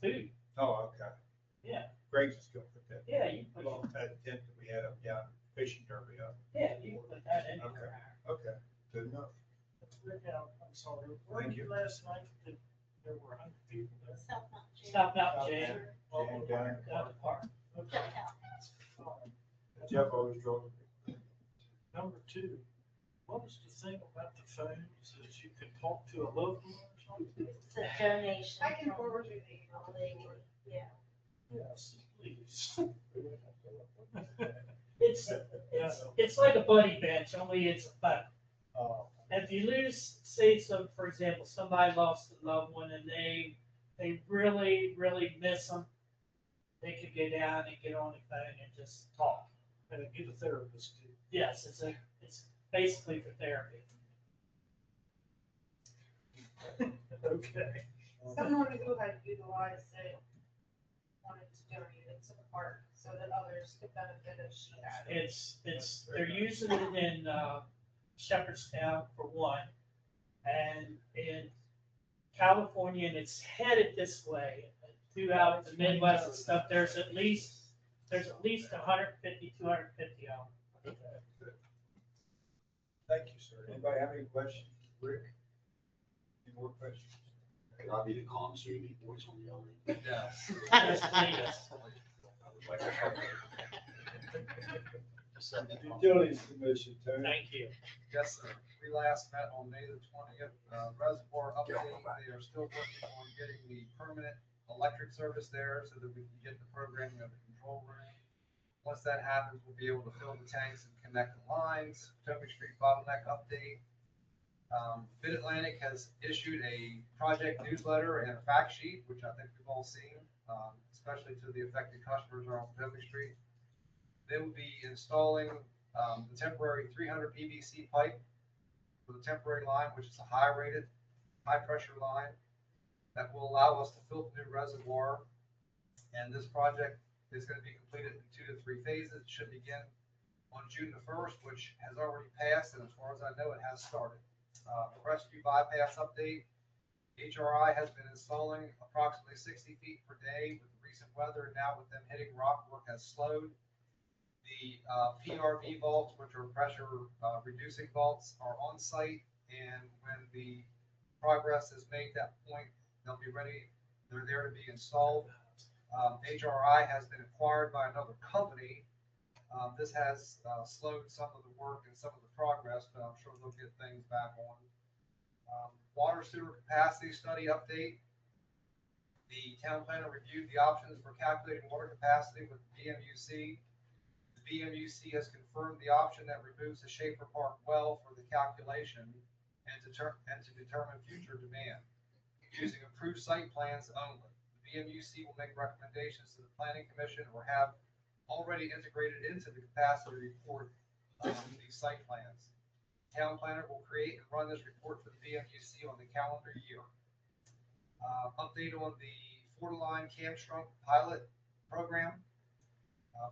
food. Oh, okay. Yeah. Greg's is gonna put that. Yeah, you put Well, that tent that we had up down fishing derby up. Yeah, you can put that in. Okay, okay, good enough. I'm sorry. Where Thank were you you. last night? There were 100 people there. South Mountain Jail. Stop out, Jay. Jay down in the Down the park. Okay. Jeff always drove. Number two, what was the thing about the phones, is you could talk to a loved one or something? It's a donation. I can from forward you the a lady. Yeah. Yes, please. It's like a buddy bench, only it's a phone. Oh. If you lose, say for example, somebody lost a loved one and they really, really miss them, they could go down and get on the phone and just talk. And get a therapist too. Yes, it's basically for therapy. Okay. Someone who had utilized it wanted to donate it to the park so that others could benefit as she had. They're using it in Shepherdstown for one, and in California, and it's headed this way throughout the Midwest and stuff. There's at least 150, 250 of them. Thank you, sir. Anybody have any questions? Rick? Any more questions? Could I be the calm, soothing voice on the other? Yes. Yes, please. Utilities Commission, Tony. Thank you. Yes, sir. We last met on May the 20th. Reservoir update, they are still working on getting the permanent electric service there so that we can get the programming of the control room. Once that happens, we'll be able to fill the tanks and connect the lines. Potomac Street bottleneck update. Mid-Atlantic has issued a project newsletter and a fact sheet, which I think we've all seen, especially to the affected customers around Potomac Street. They will be installing the temporary 300 PVC pipe for the temporary line, which is a high-rated, high-pressure line that will allow us to fill the new reservoir. And this project is going to be completed in 2 to 3 phases. It should begin on June the 1st, which has already passed, and as far as I know, it has started. Crestview bypass update. HRI has been installing approximately 60 feet per day with the recent weather. Now with them hitting rock, work has slowed. The PRV vaults, which are pressure reducing vaults, are on site, and when the progress is made that point, they'll be ready. They're there to be installed. HRI has been acquired by another company. This has slowed some of the work and some of the progress, but I'm sure they'll get things back on. Water sewer capacity study update. The town planner reviewed the options for calculating water capacity with BMUC. The BMUC has confirmed the option that removes the Schaefer Park well for the calculation and to determine future demand using approved site plans only. The BMUC will make recommendations to the Planning Commission or have already integrated into the capacity report these site plans. Town planner will create and run this report for the BMUC on the calendar year. Update on the Fortiline Camstrunk pilot program.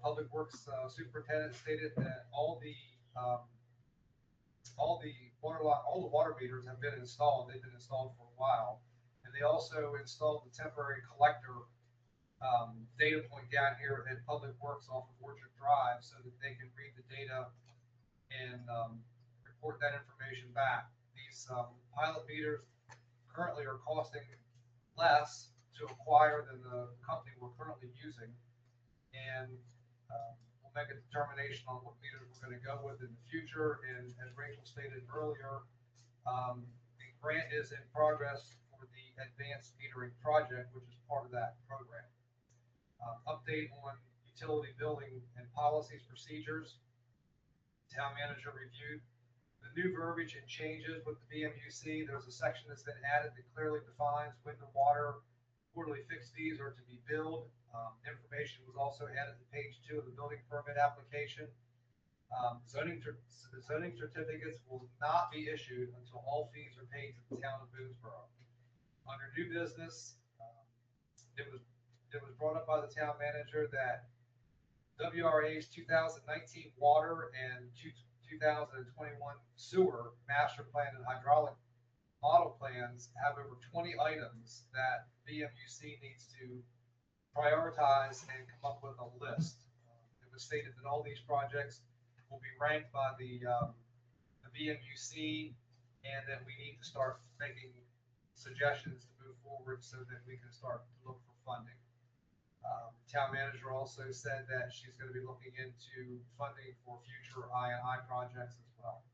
Public Works Superintendent stated that all the water meters have been installed. They've been installed for a while, and they also installed the temporary collector data point down here at Public Works off of Orchard Drive so that they can read the data and report that information back. These pilot meters currently are costing less to acquire than the company we're currently using. And we'll make a determination on what meters we're going to go with in the future. And as Rachel stated earlier, the grant is in progress for the advanced metering project, which is part of that program. Update on utility billing and policies, procedures. Town manager reviewed the new verbiage and changes with the BMUC. There's a section that's been added that clearly defines when the water quarterly fixed fees are to be billed. Information was also added to page 2 of the building permit application. Zoning certificates will not be issued until all fees are paid to the town of Boonesborough. Under new business, it was brought up by the town manager that WRA's 2019 water and 2021 sewer master plan and hydraulic model plans have over 20 items that BMUC needs to prioritize and come up with a list. It was stated that all these projects will be ranked by the BMUC, and that we need to start making suggestions to move forward so that we can start to look for funding. Town manager also said that she's going to be looking into funding for future I&I projects as well.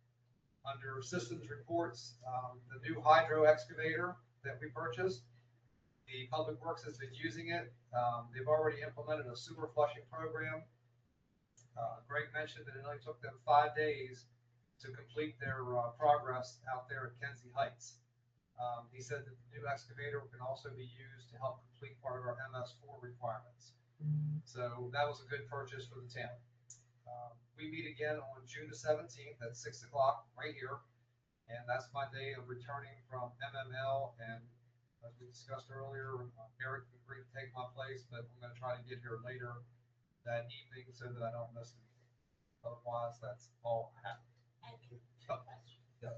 Under systems reports, the new hydro excavator that we purchased, the Public Works has been using it. They've already implemented a sewer flushing program. Greg mentioned that it only took them 5 days to complete their progress out there at Kenzie Heights. He said that the new excavator can also be used to help complete part of our MS4 requirements. So that was a good purchase for the town. We meet again on June the 17th at 6 o'clock right here. And that's my day of returning from MML. And as we discussed earlier, Eric agreed to take my place, but I'm going to try to get here later that evening so that I don't miss anything. Otherwise, that's all I have. Yes.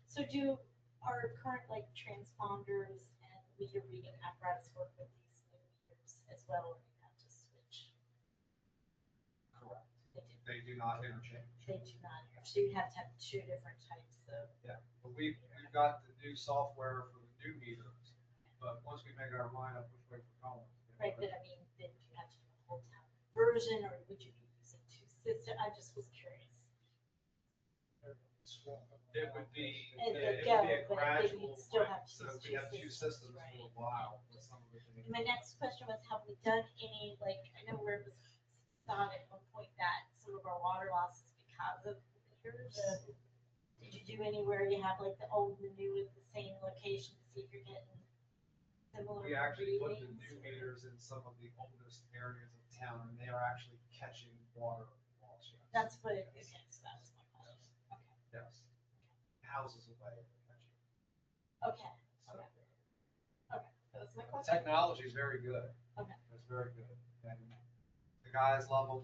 So do our current like transponders and meter reading apparatus work with these new meters as well, or do you have to switch? Correct. They do not interchange. They do not, so you have to have 2 different types of. Yeah, but we've got the new software for the new meters, but once we make our mind up which way we're going. Right, but I mean, then you have to do a whole town version, or would you be using 2 systems? I just was curious. It would be, As it they would be a go, but they gradual, would still have to so use we have 2 systems right? for a while. with some of it being- And my next question was, have we done any, like, I know where it was thought at one point that some of our water losses because of meters. Did you do anywhere you have like the old and the new at the same location, to see if you're getting similar We actually put the readings? new meters in some of the oldest areas of town, and they are actually catching water loss. Yes. That's what it is, so that was my question. Okay, Yes. Houses away. okay, okay. Okay, that was my The question. technology is very good. Okay. It's very good. And the guys love them.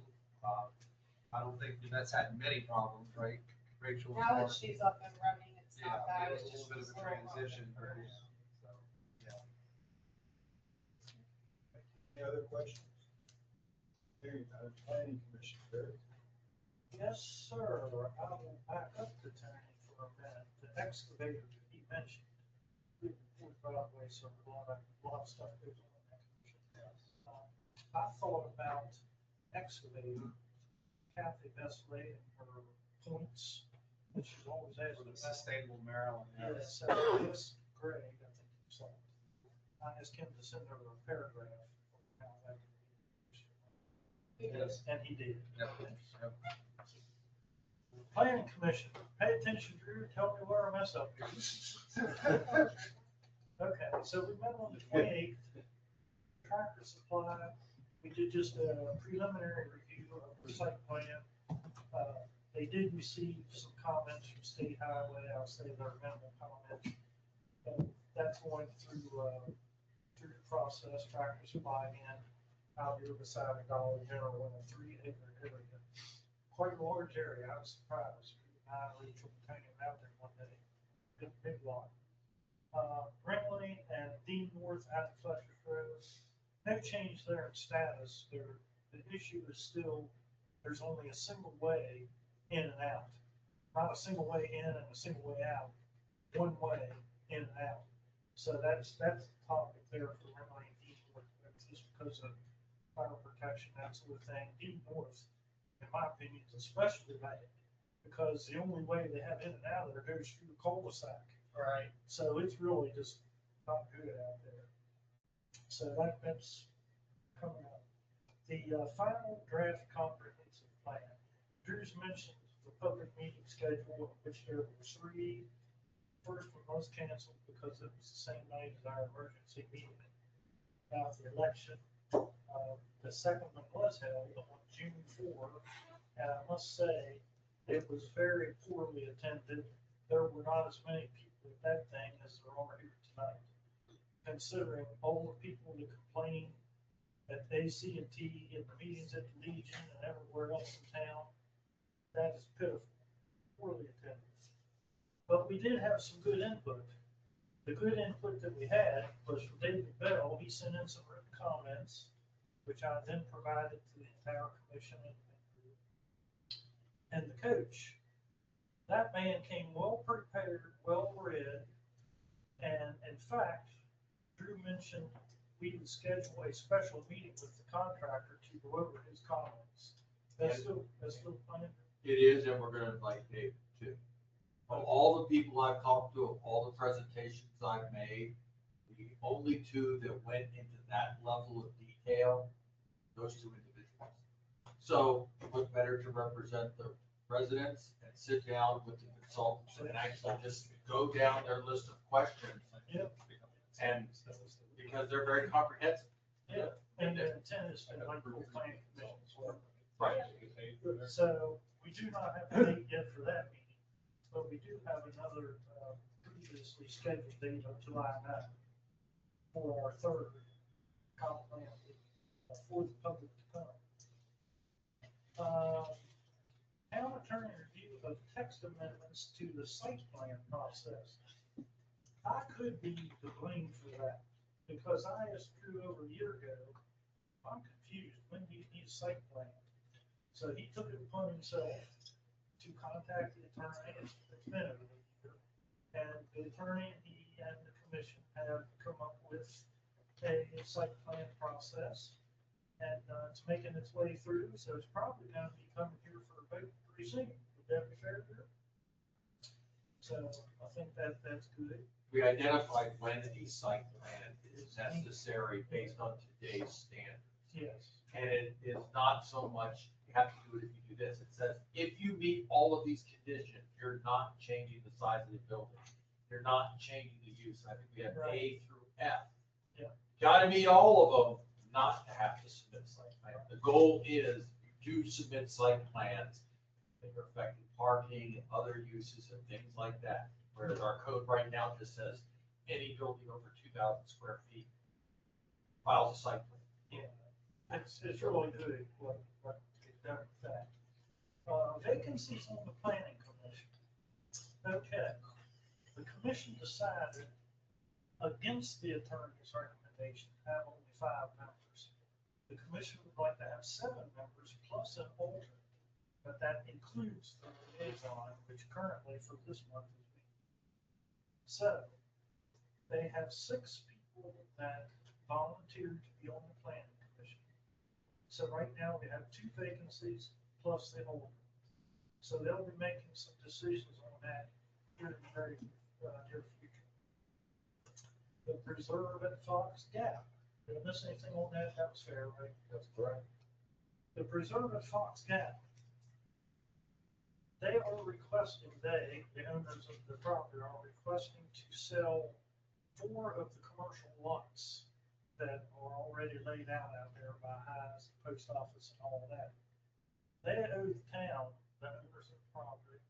I don't think that's had many problems, right, Rachel? Now that she's up and running, it's Yeah, not bad. it was a It's little just bit of a slow. transition. But, so, yeah. Any other questions? Hearing none, planning commission, Barry. Yes, sir. I will back up the time for a minute. The excavator that he mentioned, we probably so a lot of stuff goes on that. I thought about excavating Kathy Vestley and her points, which she's always asked For the about. Sustainable Maryland. Yes, yes, Greg, I think so. I asked him to send her a paragraph. of how that would be. Yes. And he did. Yep. Yep. Planning commission, pay attention, Drew, tell me where I mess up here. Okay, so we met on the 28th, Tractor Supply, we did just a preliminary review of the site plan. They did receive some comments from State Highway, I'll say they're minimal comments. That's going through the process, Tractor Supply again, out here beside the Dollar General in a 3-acre area. Quite a large area, I was surprised. Rachel hanging out there one day, big lot. Brinkley and Dean North out of Fletcher Road, no change there in status. The issue is still, there's only a single way in and out. not a single way in and a single way out, one way in and out. So that's the topic there for Remley and Eastwood, just because of fire protection, that sort of thing. Due north, in my opinion, is especially bad, because the only way they have in and out of there goes through the cul-de-sac. Right. So it's really just not good out there. So that's coming up. The final draft comprehensive plan. Drew's mentioned the public meeting schedule, of which there were 3. First one was canceled because it was the same night as our emergency meeting about the election. The second one was held on June 4, and I must say, it was very poorly attended. There were not as many people at that thing as there are here tonight. Considering all the people that complain at ACT and the meetings at the Legion and everywhere else in town, that is pitiful, poorly attended. But we did have some good input. The good input that we had was from David Bell. He sent in some written comments, which I then provided to the entire commission and the coach. That man came well prepared, well read, and in fact, Drew mentioned we would schedule a special meeting with the contractor to go over his comments. That's still planned? It is, and we're gonna invite David too. Of all the people I've talked to, of all the presentations I've made, the only 2 that went into that level of detail, those 2 individuals. So what better to represent the residents and sit down with the consultants and actually just go down their list of questions. Yep. And because they're very comprehensive. Yeah, and the intent is to like the planning commission as well. Right. So we do not have a date yet for that meeting, but we do have another previously scheduled date of July 9th for our 3rd comp plan for the public to come. Town attorney review of text amendments to the site plan process. I could be to blame for that, because I asked Drew over a year ago, I'm confused, when do you need a site plan? So he took it upon himself to contact the attorney. It's been over a year. And the attorney and he and the commission have come up with a site plan process. And it's making its way through, so it's probably going to be coming here for a vote pretty soon. Would that be fair? So I think that's good. We identified when a site plan is necessary based on today's standards. Yes. And it is not so much, you have to do it if you do this. It says, if you meet all of these conditions, you're not changing the size of the building. You're not changing the use. I think we have A through F. Yeah. Gotta meet all of them, not to have to submit site plan. The goal is you do submit site plans that are affecting parking and other uses and things like that. Whereas our code right now just says any building over 2,000 square feet files a site plan. Yeah, it's really good what they've done with that. Vacancies on the planning commission. Okay, the commission decided against the attorney's recommendation to have only 5 members. The commission would like to have 7 members plus an alternate, but that includes the liaison, which currently for this month is me. So they have 6 people that volunteered to be on the planning commission. So right now we have 2 vacancies plus the alternate. So they'll be making some decisions on that here in the very near future. The preserve at Fox Gap. Did I miss anything on that? That was fair, right? That's correct. The preserve at Fox Gap. They are requesting, the owners of the property are requesting to sell 4 of the commercial lots that are already laid out there by Highs, the post office and all that. They owe the town, the owners of the property,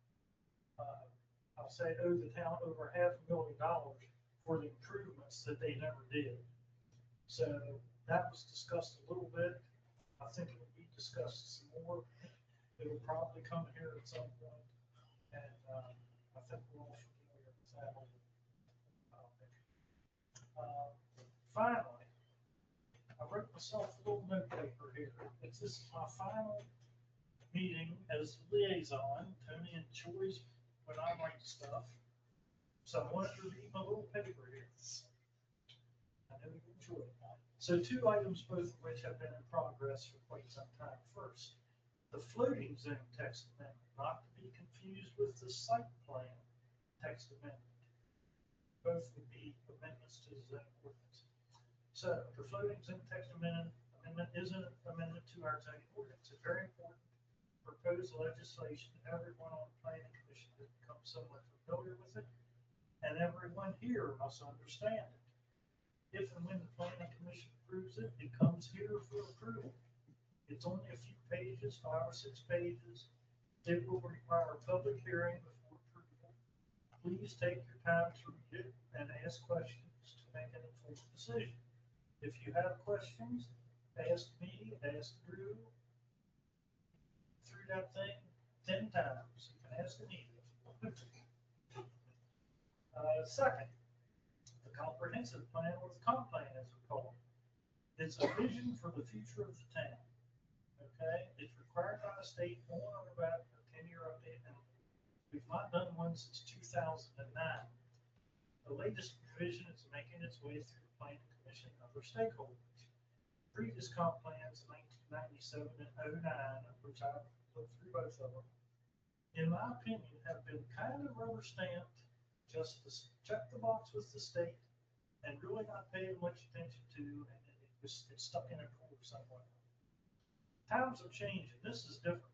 I'll say owe the town over $500,000 for the improvements that they never did. So that was discussed a little bit. I think it will be discussed some more. It'll probably come here at some point. And I think we're all familiar with that. Finally, I wrote myself a little note paper here. This is my final meeting as liaison. Tony and Troy's when I write stuff. So I wanted to read my little paper here. I know you enjoy it. So 2 items, both of which have been in progress for quite some time. First, the floating zone text amendment, not to be confused with the site plan text amendment. Both would be amendments to the zoning ordinance. So the floating zone text amendment is an amendment to our zoning ordinance. It's very important proposed legislation. Everyone on the planning commission has become somewhat familiar with it, and everyone here must understand it. If and when the planning commission approves it, it comes here for approval. It's only a few pages, 5 or 6 pages. It will require a public hearing before approval. Please take your time to read it and ask questions to make an informed decision. If you have questions, ask me, ask Drew. Through that thing 10 times. You can ask Anita. Second, the comprehensive plan, or the comp plan as we call it. It's a vision for the future of the town. Okay, it's required by the state on or about a 10-year update, and we've not done one since 2009. The latest revision is making its way through the planning commission and other stakeholders. Previous comp plans in 1997 and 09, which I looked through both of them, in my opinion, have been kind of rubber stamped, just to check the box with the state and really not paying much attention to, and it's stuck in a drawer somewhere. Times have changed, and this is different.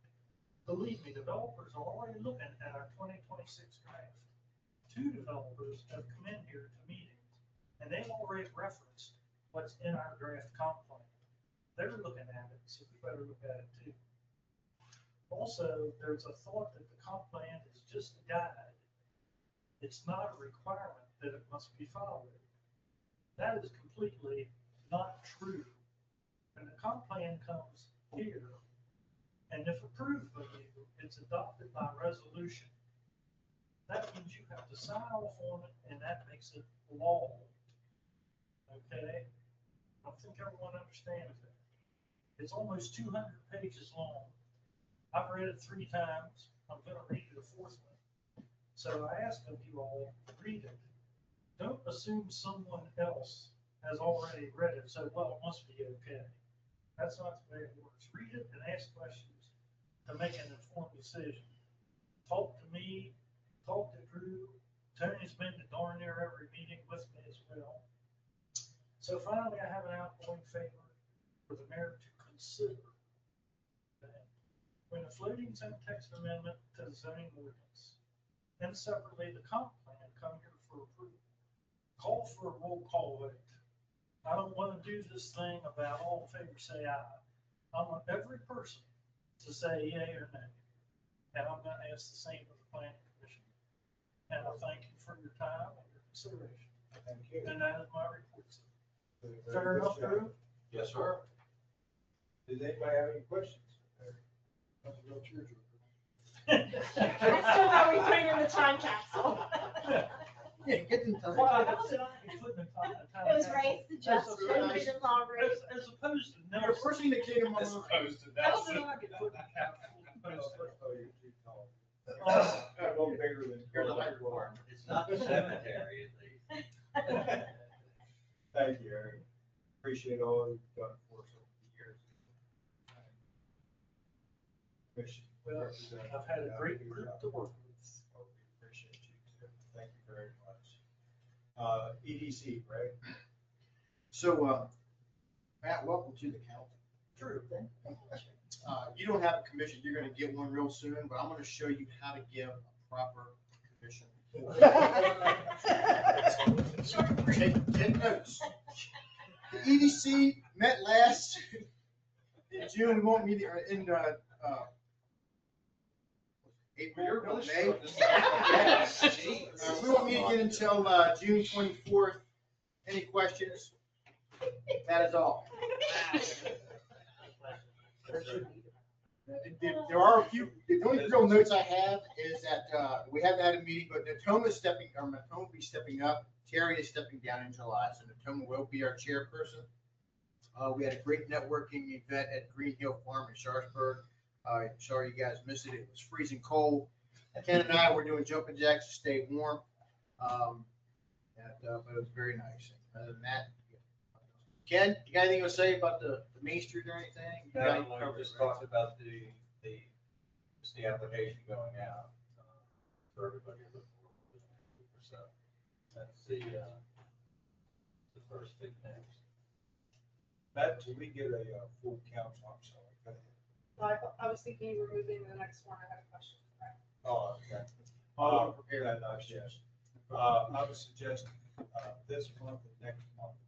Believe me, developers are already looking at our 2026 draft. 2 developers have come in here to meetings, and they've already referenced what's in our draft comp plan. They're looking at it, so we better look at it too. Also, there's a thought that the comp plan is just a guide. It's not a requirement that it must be followed. That is completely not true. When the comp plan comes here, and if approved by you, it's adopted by resolution. That means you have to sign off on it, and that makes it law. Okay? I think everyone understands that. It's almost 200 pages long. I've read it 3 times. I'm going to read it a 4th one. So I ask of you all, read it. Don't assume someone else has already read it, so, well, it must be okay. That's not the way it works. Read it and ask questions to make an informed decision. Talk to me, talk to Drew. Tony's been to darn near every meeting with me as well. So finally, I have an outgoing favor for the mayor to consider. When the floating zone text amendment to the zoning ordinance, and separately the comp plan come here for approval, call for a roll call vote. I don't want to do this thing about all in favor say aye. I want every person to say yay or nay. And I'm going to ask the same of the planning commission. And I thank you for your time and your consideration. Thank you. And that is my report. Fair enough, Drew? Yes, sir. Does anybody have any questions? That's a real tearjerker. I still have we put it in the time capsule. Yeah, get them Well, I was putting It was raised to justice, vision law raised. As opposed to Now, never. first thing that came to my As mind. opposed to That's that. what I could put in the capsule. Oh, you're too tall. Uh, I'm no bigger than. You're the height requirement. It's not the cemetery, at least. Thank you, Eric. Appreciate all you've done for us over the years. Commission Well, representative, I've had a great group to work with. oh, we appreciate you too. Thank you very much. EDC, Greg? So, Matt, welcome to the council. True. You don't have a commission, you're gonna get one real soon, but I'm gonna show you how to give a proper commission. Take notes. The EDC met last June, we won't meet in, April, You're no, really May. short this time. We won't meet again until, June 24th. Any questions? That is all. There are a few, the only real notes I have is that, we haven't had a meeting, but Natoma is stepping, or Natoma will be stepping up. Terry is stepping down in July, so Natoma will be our chairperson. We had a great networking event at Green Hill Farm in Sharpsburg. Sorry you guys missed it. It was freezing cold. Ken and I were doing jumping jacks to stay warm. But it was very nice. Other than that, Ken, you got anything to say about the Main Street or anything? You got it No, covered, we just right? talked about just the application going out, for everybody to look for. So that's the first big thing. Matt, till we get a full council, I'm sorry. Go ahead. Well, I was thinking you were moving to the next one. I had a question. Oh, okay. Prepare that nice, yes. I would suggest, this month and next month,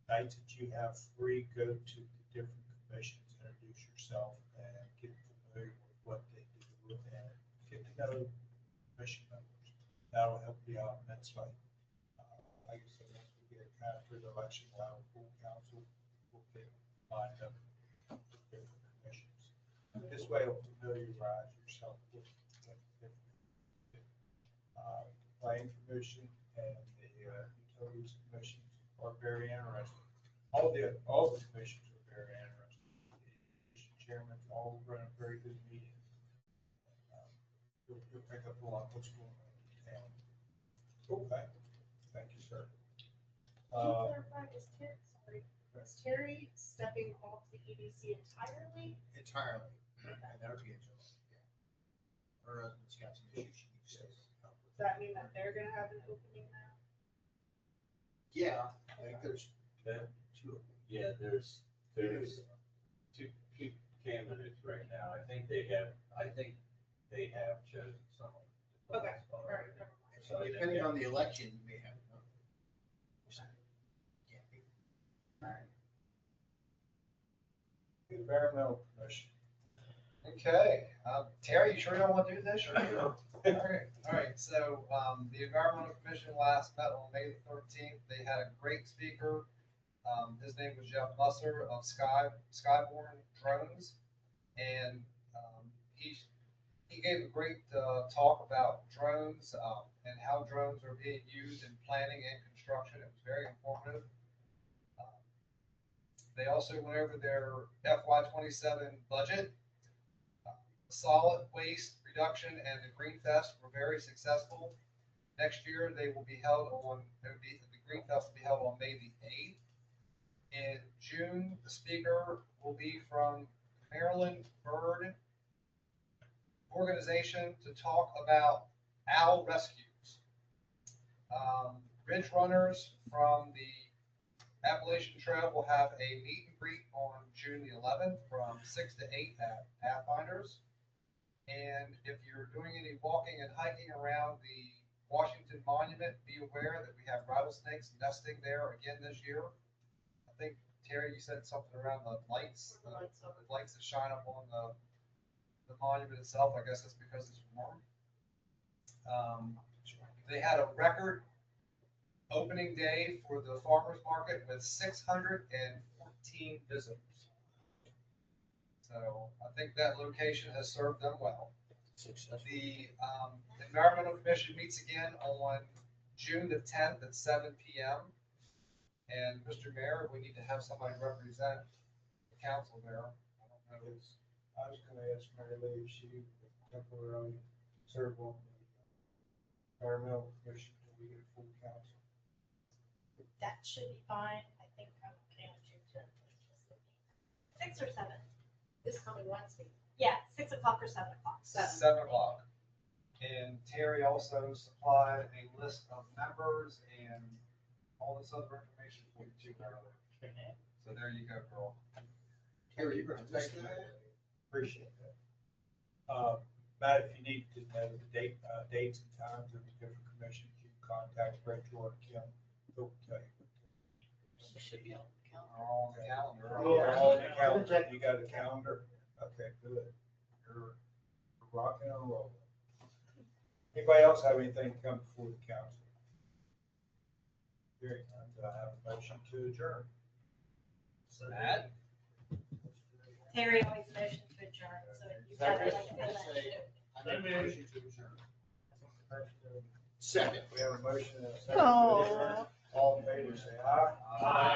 nights that you have free, go to the different commissions, introduce yourself and get familiar with what they do and get to know commission members. That'll help you out immensely. Like I said, once we get after the election, we'll have a full council, we'll get lined up with different commissions. This way it'll familiarize yourself with the planning commission and the utilities commissions are very interesting. All the commissions are very interesting. The chairman all run a very good meeting. You'll pick up a lot of what's going on in town. Okay, thank you, sir. Can you clarify, is Terry stepping off the EDC entirely? Entirely. And that'll be a job. Her husband's got some issues she needs to help with. Does that mean that they're gonna have an opening now? Yeah, I think there's two of them. Yeah, there's two candidates right now. I think they have chosen someone. Okay, all right, never mind. So depending on the election, you may have another. Environmental commission. Okay, Terry, you sure you don't want to do this? All right, so, the Environmental Commission last met on May the 13th. They had a great speaker. His name was Jeff Musser of Skyborne Drones. And, he gave a great, talk about drones, and how drones are being used in planning and construction. It was very informative. They also went over their FY27 budget. Solid waste reduction and the Green Fest were very successful. Next year, the Green Fest will be held on May the 8th. In June, the speaker will be from Maryland Bird Organization to talk about owl rescues. Ridge Runners from the Appalachian Trail will have a meet and greet on June the 11th from 6 to 8 at Pathfinders. And if you're doing any walking and hiking around the Washington Monument, be aware that we have rattlesnakes nesting there again this year. I think, Terry, you said something around the lights, the lights that shine up on the monument itself. I guess that's because it's warm. They had a record opening day for the farmers market with 614 visitors. So I think that location has served them well. The Environmental Commission meets again on June the 10th at 7 p.m. And Mr. Mayor, we need to have somebody represent the council there. I don't know. I was gonna ask Mary Lee if she would temporarily serve on the environmental commission until we get a full council. That should be fine. I think I'm okay on June 10th. 6 or 7? This coming Wednesday. Yeah, 6 o'clock or 7 o'clock. 7 o'clock. And Terry also supplied a list of members and all this other information for you too, Marilyn. So there you go, girl. Terry, you're gonna Thank you, appreciate that. Matt, if you need to know the dates and times of the different commissions, you can contact Rachel or Kim. They'll tell you. It should be on the calendar. We're all on the calendar. They're all on the calendar. You got a calendar? Okay, good. You're rocking and rolling. Anybody else have anything to come before the council? Hearing none, do I have a motion to adjourn? Matt? Terry always motions to adjourn, so you got it. I make a motion to adjourn. Second. We have a motion and a second to adjourn. All in favor, say aye. Aye.